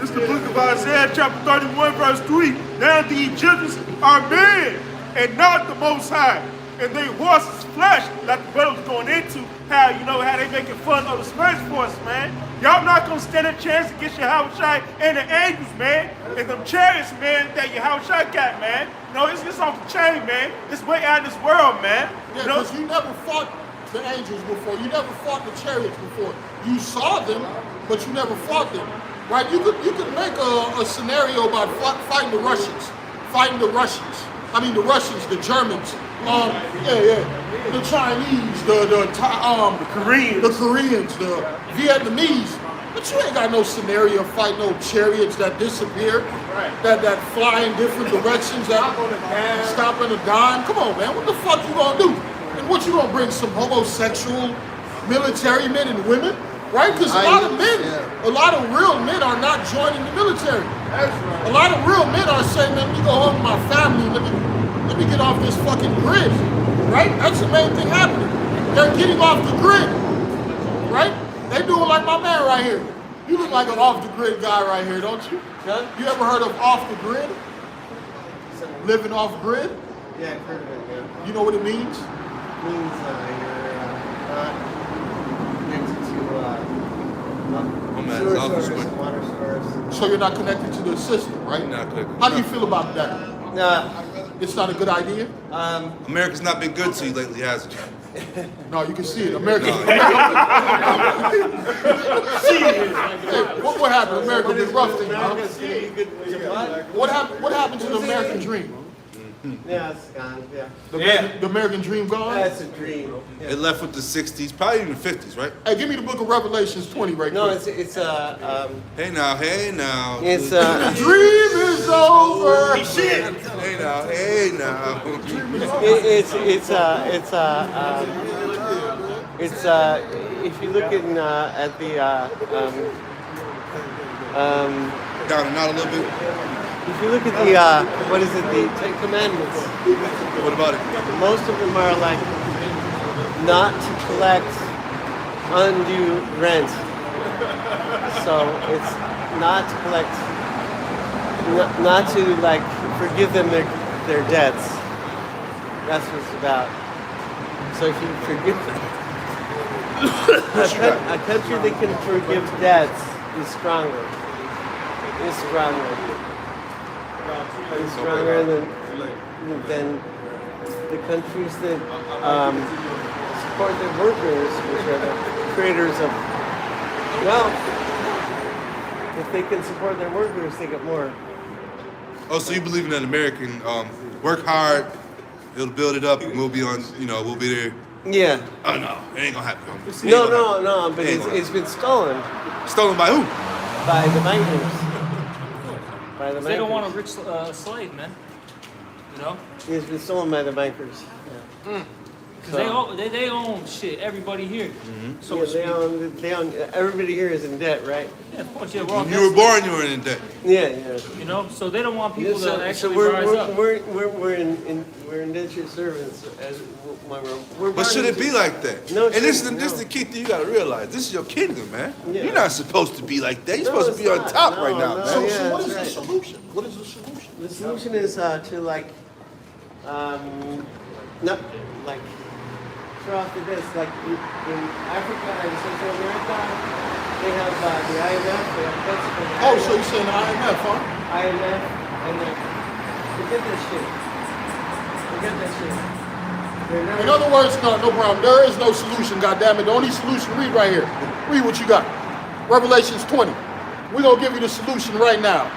This is the book of Isaiah, chapter 31, verse 3. Now the Egyptians are men and not the Most High. And they horses flesh, like the brother was going into, how they making fun of the Space Force, man. Y'all not gonna stand a chance against Yahushua and the angels, man. And them chariots, man, that Yahushua got, man. It's off the chain, man. It's way out of this world, man. Yeah, because you never fought the angels before. You never fought the chariots before. You saw them, but you never fought them. Right? You could make a scenario about fighting the Russians. The Russians, the Germans, the Chinese, the Koreans, the Vietnamese. But you ain't got no scenario of fighting no chariots that disappear, that fly in different directions, that stop in a dime. Come on, man, what the fuck you gonna do? And what you gonna bring, some homosexual military men and women? Right? Because a lot of real men are not joining the military. A lot of real men are saying, let me go home to my family, let me get off this fucking grid. Right? That's the main thing happening. They're getting off the grid. Right? They doing like my man right here. You look like an off the grid guy right here, don't you? You ever heard of off the grid? Living off grid? Yeah, I've heard of it, yeah. You know what it means? It means you're not connected to sewer source, water source. So you're not connected to the system, right? Not connected. How do you feel about that? It's not a good idea? America's not been good to you lately, has it? No, you can see it. America. What happened? America been rough to you, huh? What happened to the American dream? Yeah, it's gone, yeah. The American dream gone? That's a dream. Yeah. It left with the 60s, probably even 50s, right? Hey, give me the book of Revelations 20 right No, quick. it's Hey now. It's The dream is over. Hey now. It's if you look in at the Down and out a little bit. if you look at the what is it, the Ten Commandments, What about it? most of them are like not to collect undue rent. So it's not to collect, not to like forgive them their debts. That's what it's about. So if you forgive them, a country that can forgive debts is stronger. Is stronger. Is stronger than the countries that support their workers, which are the creators of wealth. If they can support their workers, they get more. Oh, so you believe in that American work hard, it'll build it up, and we'll be on, we'll be there. Yeah. Oh no, it ain't gonna happen. It ain't No, gonna no, but It ain't it's been stolen happen. Stolen by who? by the bankers. By the They don't want a bankers. rich slave, man. You know? It's been stolen by the bankers. Yeah. Because they own shit, everybody here. So Yeah, to speak. they own, everybody here is in debt, right? Yeah, of course, yeah, we're all When you were born, you were in debt. Yeah, yeah. You know, so they don't want people So, to so actually we're, rise up. we're indentured servants as when we're But should it be like that? No, it and this shouldn't, is no. the key thing you gotta realize. This is your kingdom, man. Yeah. You're not supposed to be like that. You're No, supposed to be it's on not. top No, right now, no. man. So, Yeah, what is that's the right. solution? What is the solution? The solution is to like, not like throughout the this, like in Africa and Central America, they have the IMF, they have Mexico. Oh, so you're saying the IMF, huh? IMF, and forget that shit. Forget that shit. They're never- In other words, no problem. There is no solution, goddammit. The only solution, read right here. Read what you got. Revelations 20. We're going to give you the solution right now.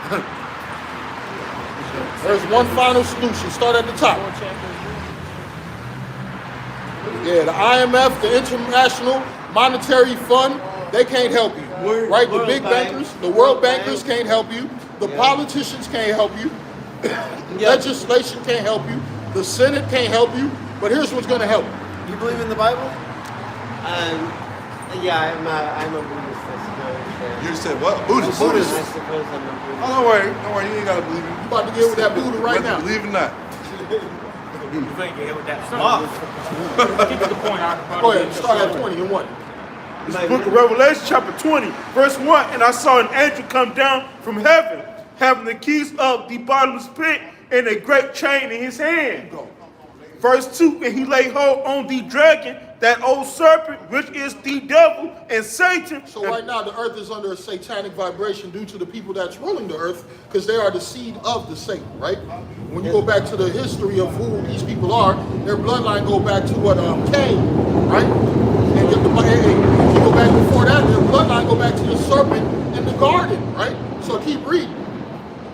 There's one final solution. Start at the top. Yeah, the IMF, the International Monetary Fund, they can't help you. Right? The World big Bank. bankers, the World Bank. bankers can't help you. The Yeah. politicians can't help you. Yeah. Legislation can't help you. The Senate can't help you. But here's what's going to help. You believe in the Bible? Yeah, I'm a Buddhist, I suppose. You said what? Buddhist. I Buddhist. suppose I'm a Buddhist. Oh, don't worry. You ain't gotta believe it. You about to get with that Buddha right Whether now. you believe it or not. You ain't get hit with that. Get to the point. Go ahead. Start at 20 and 1. This book of Revelation, chapter 20, verse 1. And I saw an angel come down from heaven, having the keys of the bottomless pit and a great chain in his hand. Verse 2, and he laid hold on the dragon, that old serpent, which is the devil and Satan. So right now the earth is under a satanic vibration due to the people that's ruling the earth because they are the seed of the Satan, right? When you go back to the history of who these people are, their bloodline go back to what Cain, right? And if you go back before that, their bloodline go back to the serpent in the garden, right? So keep reading.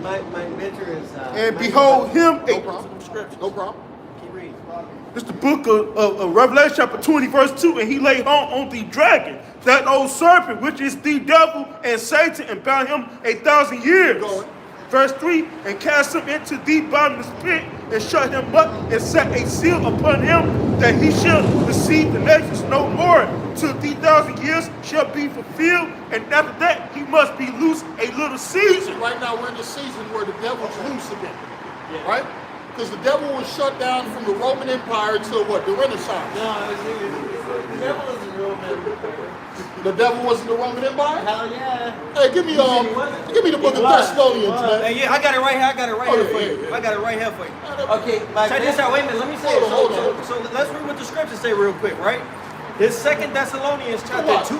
My mentor is. And behold him, No problem. No problem. Keep reading. This is the book of Revelation chapter 20, verse 2. And he laid hold on the dragon, that old serpent, which is the devil and Satan, and bound him 1,000 years. Going. Verse 3, and cast him into the bottomless pit, and shut him up, and set a seal upon him, that he shall deceive the nations no more, till the 1,000 years shall be fulfilled, and after that he must be loose a little season. Right now we're in the season where the devil's loose again, right? Because the devil was shut down from the Roman Empire until what? The Renaissance. No, the devil is a real man. The devil was in the Roman Empire? Hell yeah. Hey, give me the book of Thessalonians, man. Hey, yeah, I got it right here. I got it right Oh, here yeah, for yeah, you. yeah. I got it right here for you. Okay, my Check this out. Wait a minute. Let me say it. Hold on. So let's read what the scriptures say real quick, right? This 2 Thessalonians chapter 2,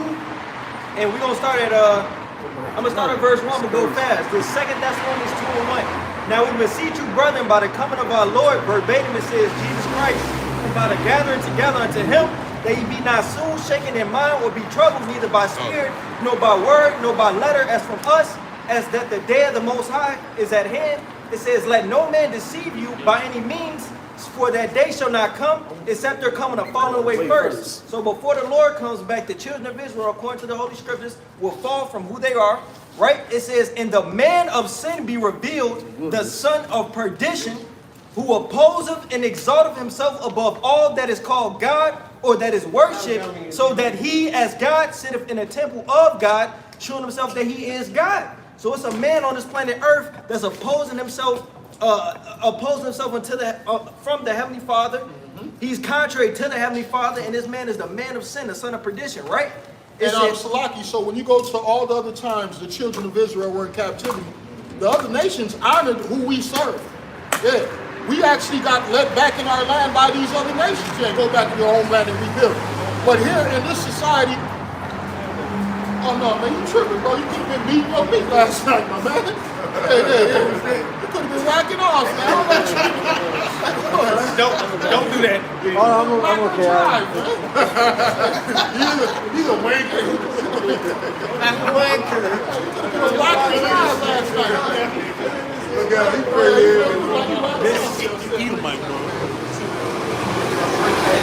and we're gonna start at I'm gonna start at verse 1. I'm gonna go fast. This 2 Thessalonians 2 and 1. Now we beseech you, brethren, by the coming of our Lord, verbatim it says Jesus Christ, and by the gathering together unto him, that ye be not soon shaken in mind or be troubled, neither by spirit, nor by word, nor by letter, as from us, as that the day of the Most High is at hand. It says, let no man deceive you by any means, for that day shall not come, except there coming a falling away first. So before the Lord comes back, the children of Israel, according to the Holy Scriptures, will fall from who they are, right? It says, and the man of sin be revealed, the son of perdition, who opposeth and exalteth himself above all that is called God, or that is worshipped, so that he as God sitteth in the temple of God, showing himself that he is God. So it's a man on this planet Earth that's opposing himself unto from the Heavenly Father. He's contrary to the Heavenly Father, and this man is the man of sin, the son of perdition, right? And Salaki, so when you go to all the other times the children of Israel were in captivity, the other nations honored who we serve. Yeah. We actually got let back in our land by these other nations. Yeah, go back to your homeland and rebuild. But here in this society, oh no, man, you tripping, bro. You could have been beating your meat last night, my man. Yeah. You could have been racking off, man. Don't do that. I'm okay. He's a wanker. I'm a wanker. He was rocking around last night. Look at him, he crazy.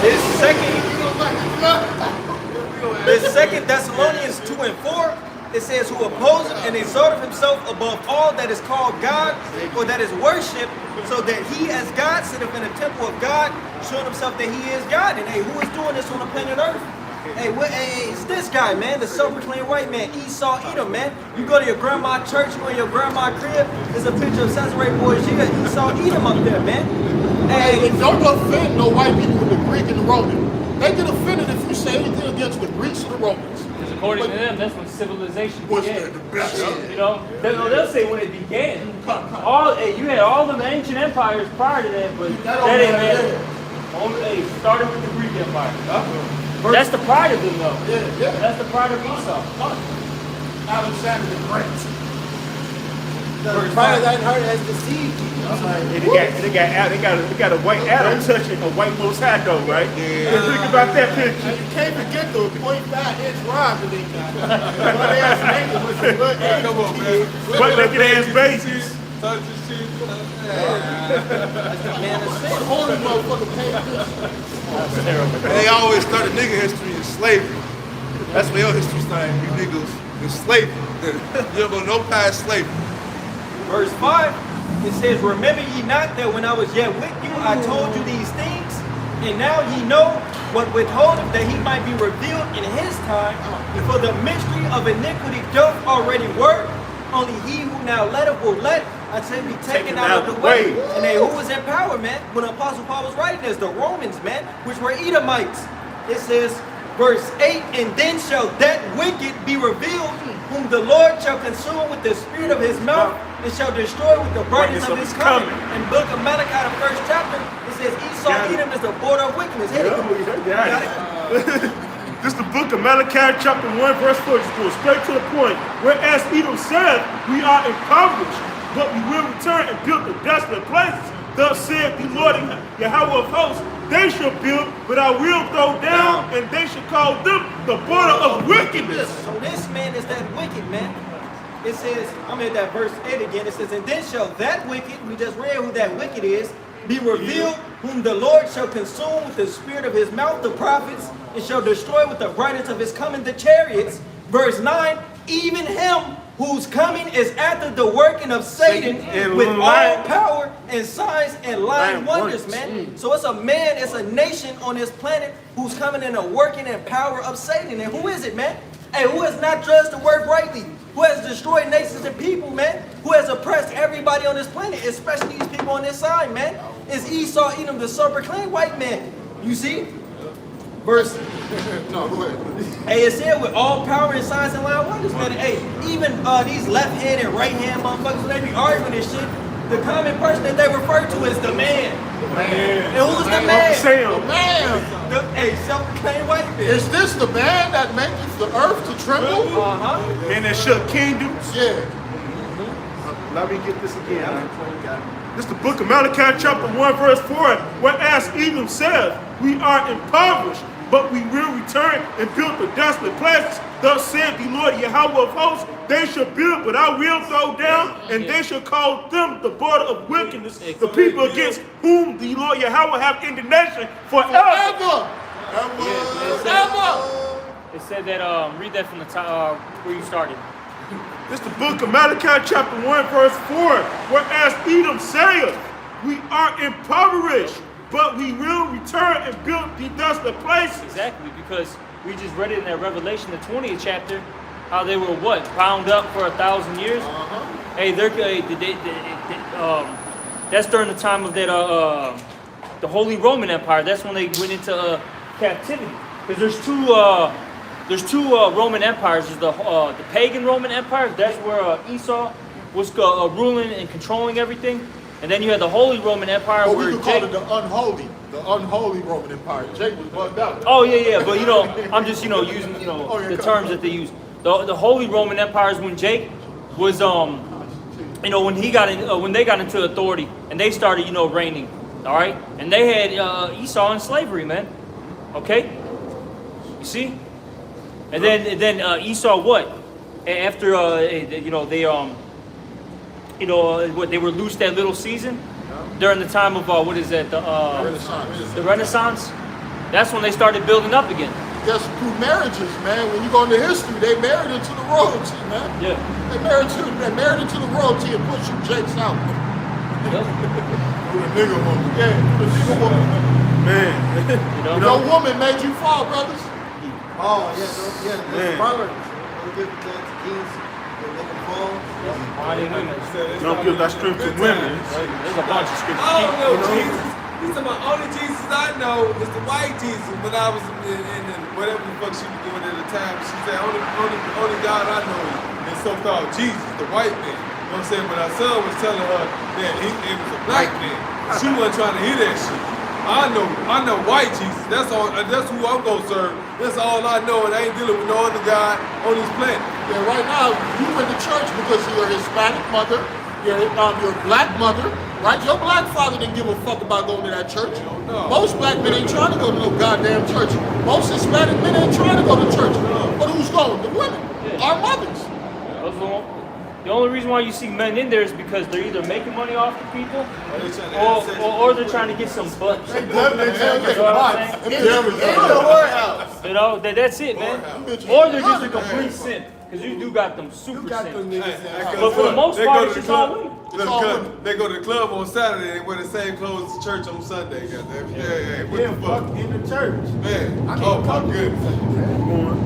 This second to oppose him, and exalted himself above all that is called God, or that is worshipped, so that he as God sitteth in the temple of God, showing himself that he is God. And hey, who is doing this on the planet Earth? Hey, it's this guy, man, the self-proclaimed white man, Esau Edom, man. You go to your grandma church, you go to your grandma crib, there's a picture of Cesare Borgia, Esau Edom up there, man. Hey, don't offend no white people with the Greek and the Roman. They get offended if you say anything against the Greeks and the Romans. Because according to them, that's when civilization Was began. the best. You know, they'll say when it began. You had all the ancient empires prior to that, but that ain't man. Only started with the Greek Empire. That's the pride of them, though. Yeah. That's the pride of Esau. Alexander the Great. The pride of thine heart has deceived you. They got a white Adam touching a white Most High though, right? Yeah. Think about that picture. And you can't forget the 0.5-inch rod that they got. Blood ass nigga with some blood ass. Come on, man. But look at ass babies. Touch his cheek. Holy motherfucker paid this. And they always start a nigga history in slavery. That's where your history started, you niggas in slavery. You don't go no past slavery. Verse 5, it says, remember ye not that when I was yet with you, I told you these things, and now ye know what withholdeth that he might be revealed in his time, for the mystery of iniquity doth already work, only he who now letteth will let, I say, be taken out of the way. And they who was in power, man, when Apostle Paul was writing this, the Romans, man, which were Edomites. It says, verse 8, and then shall that wicked be revealed, whom the Lord shall consume with the spirit of his mouth, and shall destroy with the brightness of his coming. In the book of Malachi, the first chapter, it says Esau Edom is the border of wickedness. Got it? This is the book of Malachi, chapter 1, verse 4. Just go straight to the point. Whereas Edom said, we are impoverished, but we will return and build the desolate places. Thus said the Lord Yahweh of hosts, they shall build, but I will throw down, and they shall call them the border of wickedness. So this man is that wicked, man. It says, I'm in that verse 8 again. It says, and then shall that wicked, we just read who that wicked is, be revealed, whom the Lord shall consume with the spirit of his mouth, the prophets, and shall destroy with the brightness of his coming, the chariots. Verse 9, even him whose coming is after the working of Satan with all power and signs and lying wonders, man. So it's a man, it's a nation on this planet who's coming in a working and power of Satan. And who is it, man? Hey, who has not judged the work rightly? Who has destroyed nations and people, man? Who has oppressed everybody on this planet, especially these people on this side, man? It's Esau Edom, the self-proclaimed white man. You see? Verse. No, go ahead. Hey, it said with all power and signs and lying wonders, man. Hey, even these left-hand and right-hand motherfuckers, when they be arguing this shit, the common person that they refer to is the man. And who's the man? The man. Hey, self-proclaimed white man. Is this the man that makes the earth to tremble? Man that shook kingdoms. Yeah. Let me get this again. This is the book of Malachi, chapter 1, verse 4. Whereas Edom said, we are impoverished, but we will return and build the desolate places. Thus said the Lord Yahweh of hosts, they shall build, but I will throw down, and they shall call them the border of wickedness, the people against whom the Lord Yahweh have indignation forever. It said that, read that from the top, where you started. This is the book of Malachi, chapter 1, verse 4. Whereas Edom saith, we are impoverished, but we will return and build the desolate places. Exactly, because we just read it in that Revelation, the 20th chapter, how they were what, bound up for 1,000 years. Hey, that's during the time of that the Holy Roman Empire. That's when they went into captivity. Because there's two Roman empires. There's the pagan Roman Empire. That's where Esau was ruling and controlling everything. And then you had the Holy Roman Empire. Or where we could call it the unholy Roman Empire. Jake was bugged out. Oh yeah, but I'm just using the terms that they use. The Holy Roman Empire is when Jake was when they got into authority and they started reigning. All right, and they had Esau in slavery, man. Okay, you see, and then Esau what? After they were loose that little season during the time of the Renaissance. That's when they started building up again. guess through marriages, man. When you go into history, they married into the royalty, man. Yeah. They married into the royalty and pushed them jakes out. Yep. The nigga woman. Yeah, the nigga woman. Man. Your woman made you fall, brothers. Oh, yeah, there's violence. Don't give the keys, they make them fall. Mighty women. Don't give that strength to women. There's a bunch of scriptures. I don't know Jesus. He's talking about only Jesus I know is the white Jesus. When I was in whatever the fuck she was doing at the time, she said only God I know is so-called Jesus, the white man. You know what I'm saying? But our son was telling her that it was a black man. She wasn't trying to hear that shit. I know white Jesus. That's all. That's who I'm gonna serve. That's all I know, and I ain't dealing with no other God on this planet. Yeah, right now, you went to church because you're a Hispanic mother, your black mother, right? Your black father didn't give a fuck about going to that church. No. Most black men ain't trying to go to no goddamn church. Most Hispanic men ain't trying to go to church. But who's going? The women. Our mothers. The only reason why you see men in there is because they're either making money off the people or they're trying to get some butts. You know what I'm saying? You know, that's it, man. Or they're just a complete simp. Because you do got them super simps. But for the most part, it's just all women. They go to the club on Saturday and wear the same clothes to church on Sunday. Goddamn. Yeah. What the fuck? In the church. Man, oh my goodness.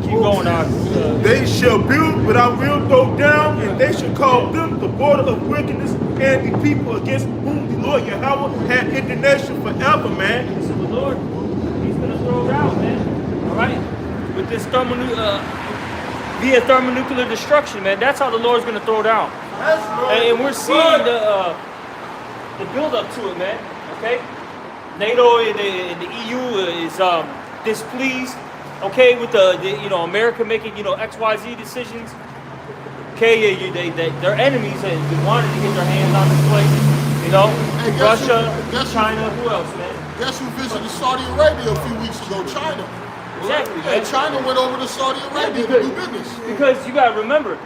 Keep going on. They shall build, but I will throw down, and they shall call them the border of wickedness and the people against whom the Lord Yahweh had indignation forever, man. So the Lord, He's going to throw it out, man. All right? With this via thermonuclear destruction, man. That's how the Lord's going to throw down. And we're seeing the build up to it, man. Okay? NATO and the EU is displeased, okay, with the America making XYZ decisions. Okay, their enemies have wanted to get their hands on this place. You know, Hey, Russia, China, who else, man? Guess who visited Saudi Arabia a few weeks ago? China. Exactly, Hey, man. China went over to Saudi Arabia to do business. Because you gotta remember,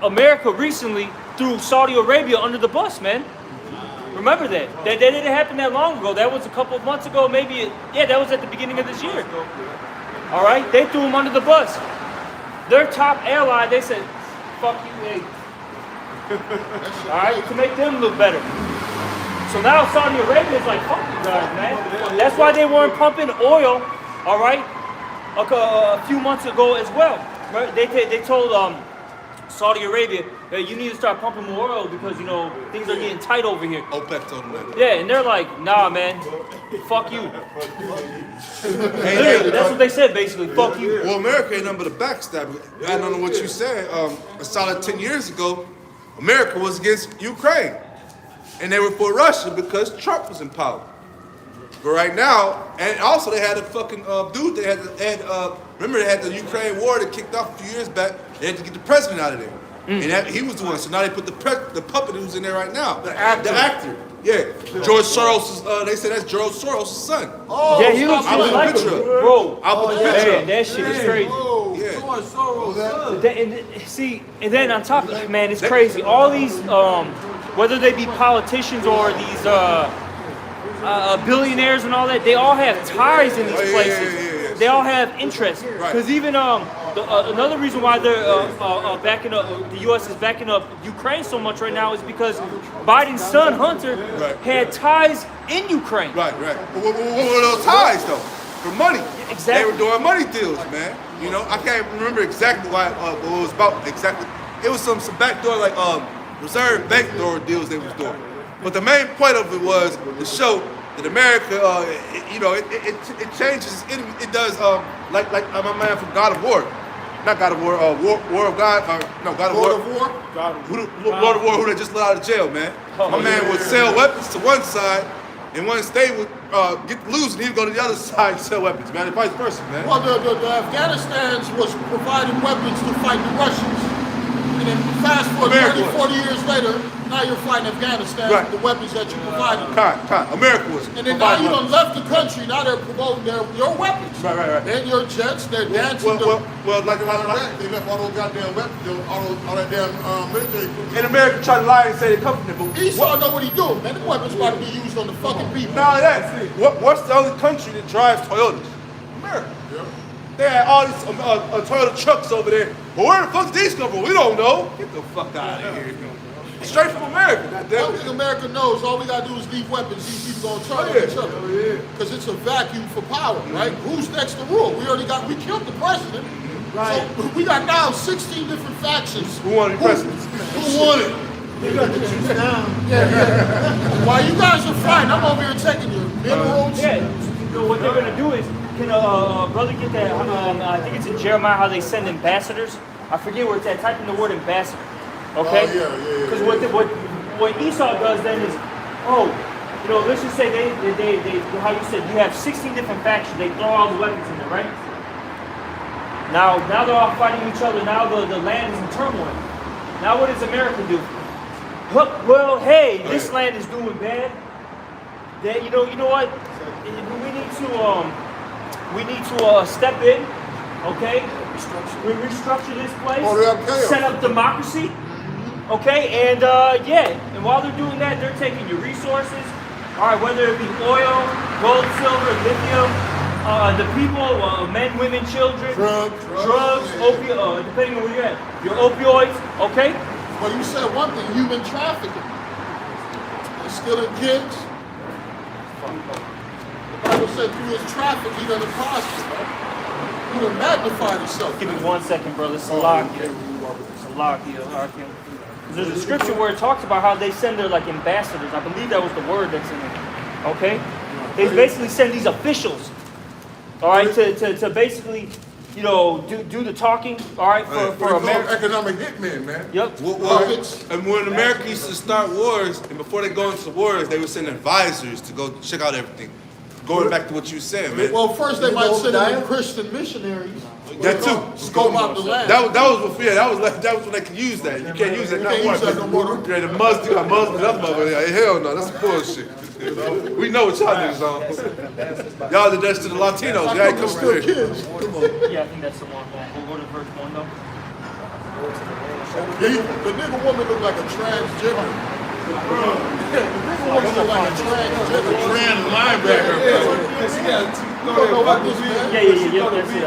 America recently threw Saudi Arabia under the bus, man. Remember that. That didn't happen that long ago. That was a couple of months ago, maybe. That was at the beginning of this year. All right, they threw them under the bus. Their top ally, they said, "Fuck you, hey." All right, to make them look better. So now Saudi Arabia is like, "Fuck you guys, man." That's why they weren't pumping oil. All right, a few months ago as well. Right? They told Saudi Arabia, hey, you need to start pumping more oil because things are getting tight over here. OPEC told them that. Yeah, and they're like, nah, man, fuck you. Literally, that's what they said, basically. Fuck you. Well, America ain't nothing but a backstabber. I don't know what you said. A solid 10 years ago, America was against Ukraine. And they were for Russia because Trump was in power. But right now, and also they had a fucking dude, remember they had the Ukraine war that kicked off a few years back. They had to get the president out of there. And he was the one. So now they put the puppet who's in there right now. The actor. Yeah. George Soros, they said that's George Soros' son. Oh, Yeah, he looks I just put like the him. picture up. Bro, I'll put the picture man, up. that shit is crazy. Yeah. George Soros. And then on top of that, man, it's crazy. All these, whether they be politicians or these billionaires and all that, they all have ties in these places. Yeah. They all have interest. Because even another reason why they're backing up, the U.S. is backing up Ukraine so much right now is because Biden's son Hunter had ties in Ukraine. Right. What were those ties though? For money. Exactly. They were doing money deals, man. I can't remember exactly what it was about exactly. It was some backdoor like reserve backdoor deals they was doing. But the main point of it was to show that America, it changes. It does like my man from God of War, not God of War, War of God, God of War. Lord of War, who they just let out of jail, man. My man would sell weapons to one side, and once they would get loose, and he'd go to the other side and sell weapons, man, and vice versa, man. Well, the Afghanistan was providing weapons to fight the Russians. And then fast forward 30, 40 years later, now you're fighting Afghanistan with the weapons that you provided. America was. And then now you done left the country, now they're promoting your weapons. Right. And your jets, they're dancing. Well, like they left all those goddamn weapons, all that damn military. And America try to lie and say they come from there, but Esau know what he doing, man. The weapons about to be used on the fucking people. Now that's what's the only country that drives Toyotas? America. They had all these Toyota trucks over there. But where the fuck did these come from? We don't know. Get the fuck out of here. Straight from America, I goddamn. think America knows all we gotta do is leave weapons. These people gonna turn on each other. Because it's a vacuum for power, right? Who's next to rule? We killed the president. Right. So we got now 16 different factions. Who wanted president? Who won it? You got to choose now. While you guys are fighting, I'm over here taking your minerals. Yeah, so what they're gonna do is, can brother get that? I think it's in Jeremiah how they send ambassadors. I forget where it's at. Type in the word ambassador. Okay. Oh, yeah. Because what Esau does then is, let's just say they how you said you have 16 different factions. They throw all the weapons in there, right? Now they're all fighting each other. Now the land is in turmoil. Now what does America do? Well, hey, this land is doing bad. That you know what? We need to step in. Okay, we restructure this place. Set up democracy. Okay, and and while they're doing that, they're taking your resources. All right, whether it be oil, gold, silver, lithium, the people, men, women, children, drugs, depending on where you're at, your opioids. Okay. Well, you said one thing: human trafficking. They're stealing kids. The Bible said through his traffic, he doesn't prosper. He done magnified himself. Give me 1 second, brother. Salakia. There's a scripture where it talks about how they send their ambassadors. I believe that was the word that's in it. Okay? They basically send these officials, all right, to basically, do the talking, all right, for America. Economic hitmen, man. Yep. And when America used to start wars, and before they go into wars, they would send advisors to go check out everything. Going back to what you said, man. Well, first they might send in Christian missionaries. That too. Scope out the land. That was when they could use that. You can't use that no more. Yeah, the Muslims, you got Muslims up over there. Hell no, that's bullshit. We know what y'all niggas on. Y'all did that to the Latinos. Y'all ain't coming here. Yeah, I think that's the one. We'll go to verse 1 though. The nigga woman look like a transgender. The nigga woman look like a transgender. Trans linebacker. Yeah, that's it.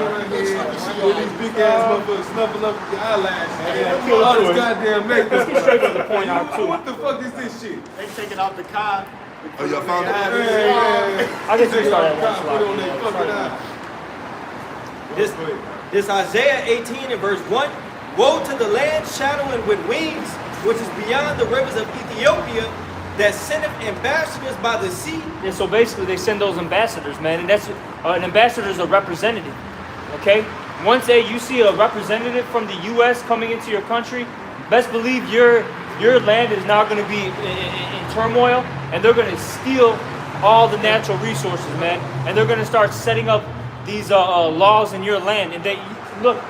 With these big ass motherfuckers snuffing up your eyelashes. All this goddamn makeup. Let's get straight to the point out too. What the fuck is this shit? They taking out the car. Oh, y'all found it? I guess we start at This Isaiah 18 and verse 1. Woe to the land shadowing with wings, which is beyond the rivers of Ethiopia, that sendeth ambassadors by the sea. Yeah, so basically they send those ambassadors, man, and that's an ambassador is a representative. Okay, once you see a representative from the U.S. coming into your country, best believe your land is now going to be in turmoil, and they're going to steal all the natural resources, man, and they're going to start setting up these laws in your land, and they look.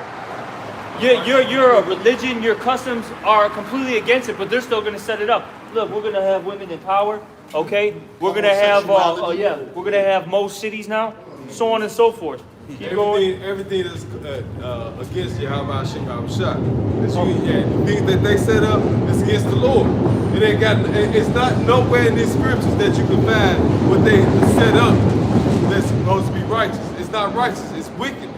Your religion, your customs are completely against it, but they're still going to set it up. Look, we're going to have women in power, okay? We're going to have, we're going to have most cities now, so on and so forth. Keep going. Everything that's against Yahweh Hashem Shah. The things that they set up is against the Lord. It's not nowhere in these scriptures that you can find what they set up that's supposed to be righteous. It's not righteous, it's wickedness.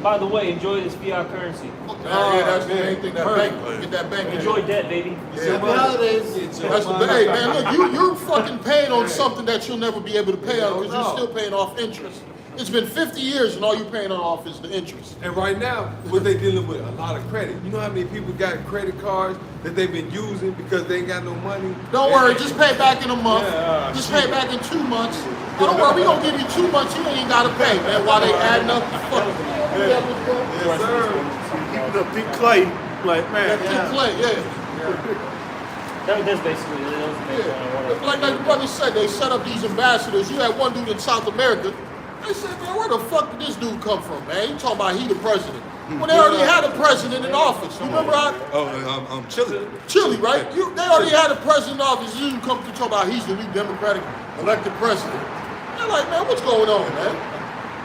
By the way, enjoy this fiat currency. That's the main thing. That bank, get that bank. Enjoy debt, baby. Happy holidays. That's the hey man. Look, you're fucking paying on something that you'll never be able to pay on because you're still paying off interest. It's been 50 years and all you're paying off is the interest. And right now, what they dealing with, a lot of credit. You know how many people got credit cards that they've been using because they ain't got no money? Don't worry, just pay back in a month. Just pay back in 2 months. Don't worry, we gonna give you 2 months. You ain't gotta pay, man. While they adding up, fuck. Yes, sir. Keeping up Pink Clay, like man. Pink Clay, That's basically it. Like the brother said, they set up these ambassadors. You had one dude in South America. They said, man, where the fuck did this dude come from, man? He talking about he the president. When they already had a president in office. You remember how? Chile. Chile, right? They already had a president in office. This dude come to talk about he's the new Democratic elected president. They're like, man, what's going on, man?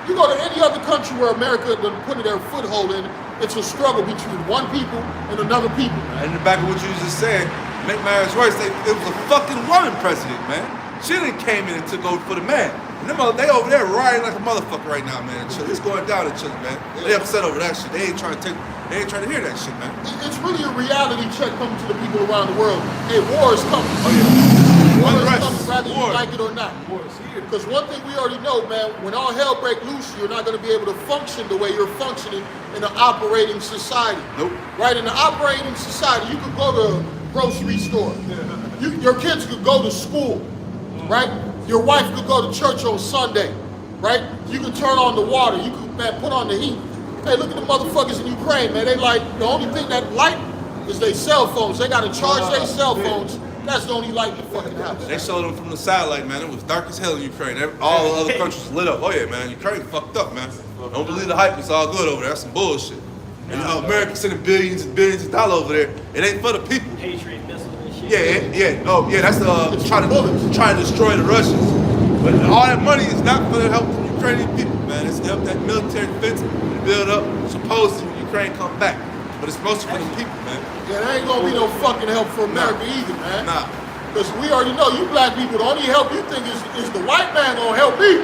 You go to any other country where America done put their foothold in, it's a struggle between one people and another people. And in the back of what you was just saying, make matters worse, it was a fucking woman president, man. She didn't came in and took over for the man. And they over there rioting like a motherfucker right now, man. In Chile. It's going down in Chile, man. They upset over that shit. They ain't trying to hear that shit, man. It's really a reality check coming to the people around the world. Hey, war is coming. Oh, yeah. War is Unrest. coming, whether War. you like it or not. War is here. Because one thing we already know, man, when all hell break loose, you're not going to be able to function the way you're functioning in an operating society. Nope. Right? In an operating society, you could go to a grocery store. Your kids could go to school. Right? Your wife could go to church on Sunday. Right? You could turn on the water. You could, man, put on the heat. Hey, look at the motherfuckers in Ukraine, man. They like, the only thing that light is their cell phones. They got to charge their cell phones. That's the only light in the fucking house. They showed them from the satellite, man. It was dark as hell in Ukraine. All the other countries lit up. Oh yeah, man. Ukraine fucked up, man. Don't believe the hype. It's all good over there. That's some bullshit. And America sending billions and billions of dollars over there. It ain't for the people. Patriot missile and shit. Yeah. Oh yeah, that's trying to destroy the Russians. But all that money is not for the help of the Ukrainian people, man. It's to help that military defense and build up. Supposedly when Ukraine come back. But it's mostly for the people, man. Yeah, there ain't gonna be no fucking help for America either, man. Nah. Because we already know, you black people, the only help you think is the white man gonna help me.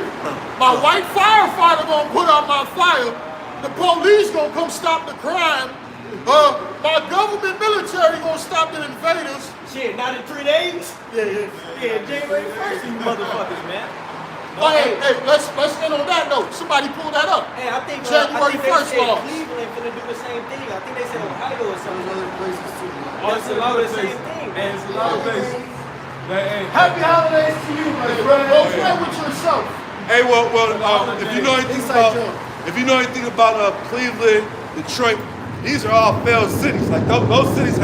My white firefighter gonna put out my fire. The police gonna come stop the crime. My government military gonna stop the invaders. Shit, not in 3 days? Yeah. Yeah, January 1st, you motherfuckers, man. Oh, hey, let's end on that note. Somebody pull that up. Hey, I think January they 1st said laws. Cleveland finna do the same thing. I think they said Ohio or something. Other places too. Oh, it's a lot of places. man. It's a lot of places. Happy holidays to you, my friend. Go play with yourself. Hey, if you know anything about Cleveland, Detroit, these are all failed cities. Like those cities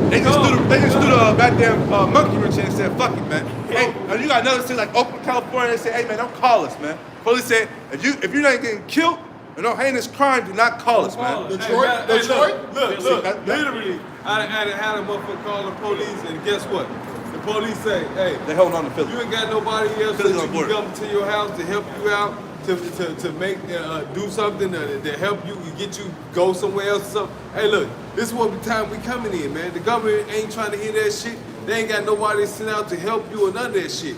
they just do the goddamn monkey wrench and said, fuck it, man. Hey, you got another city like Oakland, California. They say, hey man, don't call us, man. Police said, if you're not getting killed or no heinous crime, do not call us, man. Detroit? Look, literally, I had a motherfucker call the police, and guess what? The police say, hey, They holding on to Philly. you ain't got nobody else that Philly's you on can board. come to your house to help you out, to make do something to help you get you go somewhere else or something. Hey, look, this is what the time we coming in, man. The government ain't trying to hear that shit. They ain't got nobody sent out to help you or none of that shit.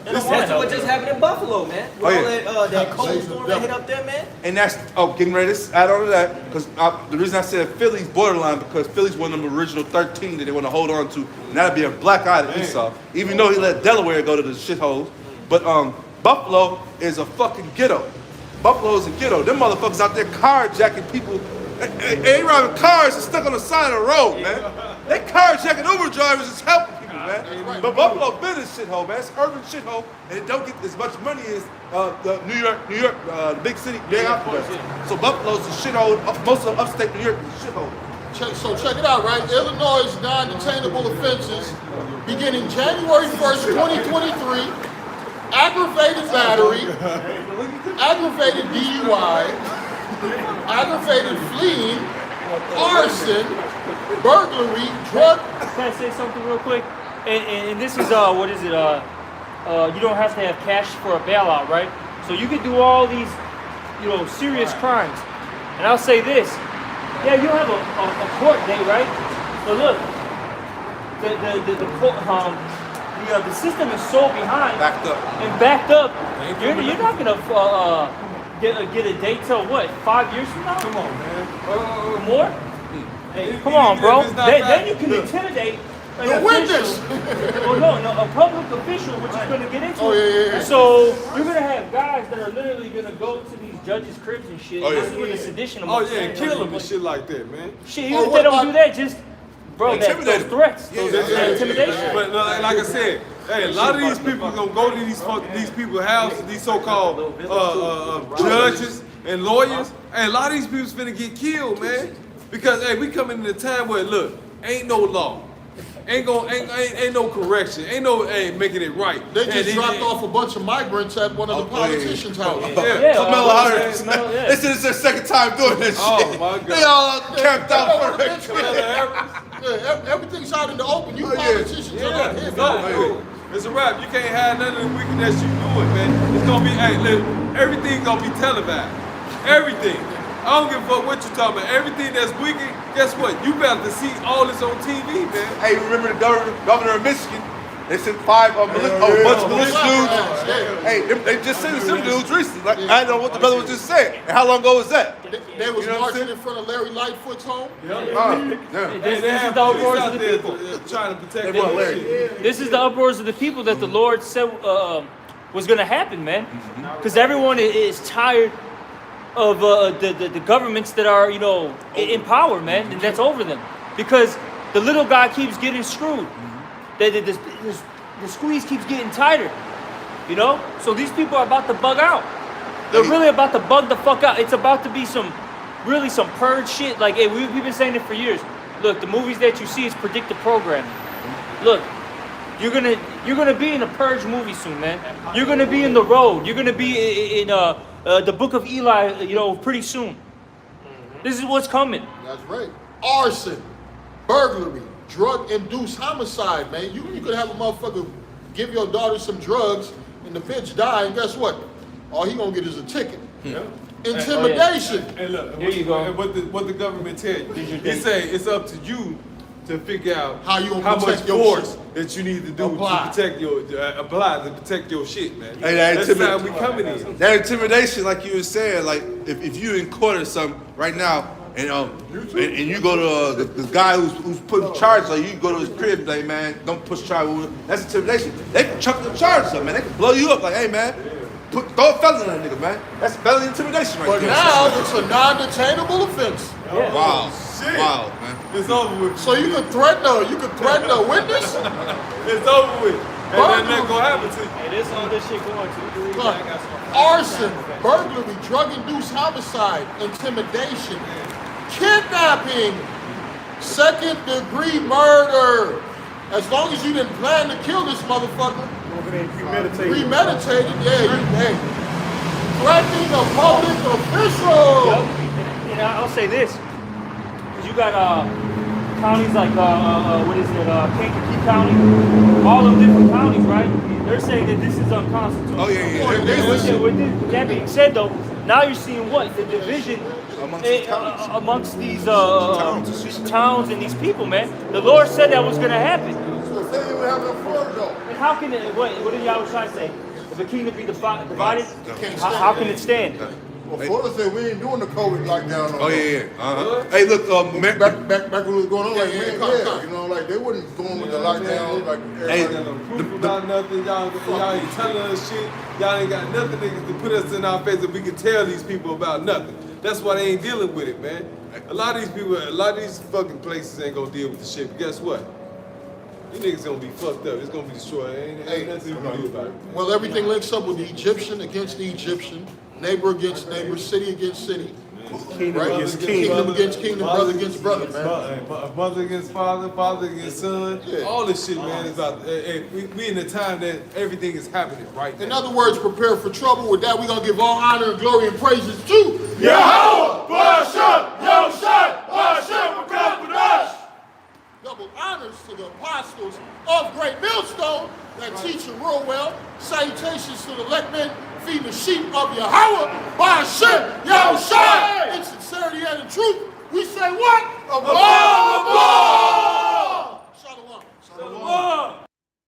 That's what just happened in Buffalo, man. With all that cold storm that hit up there, man. And that's getting ready to add on to that because the reason I said Philly's borderline because Philly's one of them original 13 that they want to hold on to, and that'd be a black eye to Esau. Even though he let Delaware go to the shitholes, but Buffalo is a fucking ghetto. Buffalo is a ghetto. Them motherfuckers out there carjacking people. They driving cars and stuck on the side of the road, man. They carjacking Uber drivers is helping people, man. But Buffalo been a shithole, man. It's an urban shithole, and it don't get as much money as the New York, the big city, big outdoors. So Buffalo's a shithole. Most of upstate New York is a shithole. So check it out, right? Illinois' non-detainable offenses beginning January 1st, 2023. Aggravated battery, aggravated DUI, aggravated fleeing, arson, burglary, drug. Can I say something real quick? And this is what is it? You don't have to have cash for a bailout, right? So you can do all these, serious crimes. And I'll say this: yeah, you'll have a court day, right? But look, the system is so behind, backed up. You're not gonna get a date till what? 5 years from now? Come on, man. Or more? Hey, come on, bro. Then you can intimidate an witness. Well, no, a public official, which is going to get into it. Yeah. So you're going to have guys that are literally going to go to these judges' cribs and shit. This is where the sedition. Kill them and shit like that, man. Shit, even if they don't do that, just those threats, that intimidation. But like I said, hey, a lot of these people gonna go to these people's houses, these so-called judges and lawyers. Hey, a lot of these people's finna get killed, man. Because hey, we coming in a time where look, ain't no law, ain't no correction, ain't no making it right. They just dropped off a bunch of migrants at one of the politicians' houses. Kamala Harris. This is their second time doing this shit. Oh my God. They all camped out for it. Everything's out in the open. You politicians are not here. It's a wrap. You can't hide none of the wickedness you doing, man. It's gonna be, look, everything's gonna be televised. Everything. I don't give a fuck what you talking about. Everything that's wicked, guess what? You better to see all this on TV, man. Hey, remember the governor of Michigan? They sent 5 bunch of militia dudes. Hey, they just sent some dudes recently. Like, I don't know what the brother was just saying. And how long ago was that? They was You know what I'm marching saying? in front of Larry Lightfoot's home. This is the uproars of the people. Trying to protect They want their Larry. shit. This is the uproars of the people that the Lord said was going to happen, man. Because everyone is tired of the governments that are, you know, in power, man, and that's over them. Because the little guy keeps getting screwed. The squeeze keeps getting tighter, you know? So these people are about to bug out. They're really about to bug the fuck out. It's about to be some purge shit. Like, hey, we've been saying it for years. Look, the movies that you see is predictive programming. Look, you're gonna be in a purge movie soon, man. You're gonna be in The Road. You're gonna be in the Book of Eli, you know, pretty soon. This is what's coming. That's right. Arson, burglary, drug-induced homicide, man. You could have a motherfucker give your daughter some drugs and the bitch die, and guess what? All he gonna get is a ticket. Yeah. Intimidation. And look, Here you go. And what the government tell you? These are They dates. say it's up to you to figure out How you gonna much protect your force shit. that you need to do Apply. to protect your to protect your shit, man. Hey, that That's how we coming in. That intimidation, like you were saying, like if you in court or something right now, and you go to the guy who's putting charges on you, go to his crib, and say, man, don't push charges. That's intimidation. They can chuck the charges up, man. They can blow you up, like, hey, man, throw a felon on that nigga, man. That's felony intimidation right But there. now it's a non-detainable offense. Wow, Shit. wow, man. It's over with. So you could threaten a witness. It's over with. And then that's gonna happen to you. Hey, this all this shit going to. Look, arson, burglary, drug-induced homicide, intimidation, kidnapping, second-degree murder. As long as you didn't plan to kill this motherfucker, premeditated, hey, threatening a public official. And I'll say this. 'Cause you got counties like, what is it, Kankakee County, all of different counties, right? They're saying that this is unconstitutional. Oh, yeah. With that being said, though, now you're seeing what? The division amongst these towns and these people, man. The Lord said that was going to happen. So say you have a Florida though. And how can it, what did y'all trying to say? If a kingdom be divided, how can it stand? Well, Florida said we ain't doing the COVID lockdown. Oh, yeah. Hey, look, Back when it was going on, like, you know, like they wasn't going with the lockdown, like Hey, Y'all got no proof about nothing. Y'all ain't telling us shit. Y'all ain't got nothing niggas to put us in our face that we can tell these people about nothing. That's why they ain't dealing with it, man. A lot of these fucking places ain't gonna deal with the shit. But guess what? These niggas gonna be fucked up. It's gonna be destroyed. Ain't nothing you can do about it. well, everything links up with the Egyptian against the Egyptian, neighbor against neighbor, city against city. Right? against Kingdom against kingdom, brother against brother, man. Mother against father, father against son. Yeah. All this shit, man, is about. We in the time that everything is happening right now. In other words, prepare for trouble. With that, we're going to give all honor and glory and praises to Yahweh, Bashem, Yoshai, Bashem, Kapadosh. double honors to the apostles of Great Millstone that teach you real well. Salutations to the elect men feeding the sheep of Yahweh, Bashem, Yoshai. In sincerity and in truth, we say what? Above, above.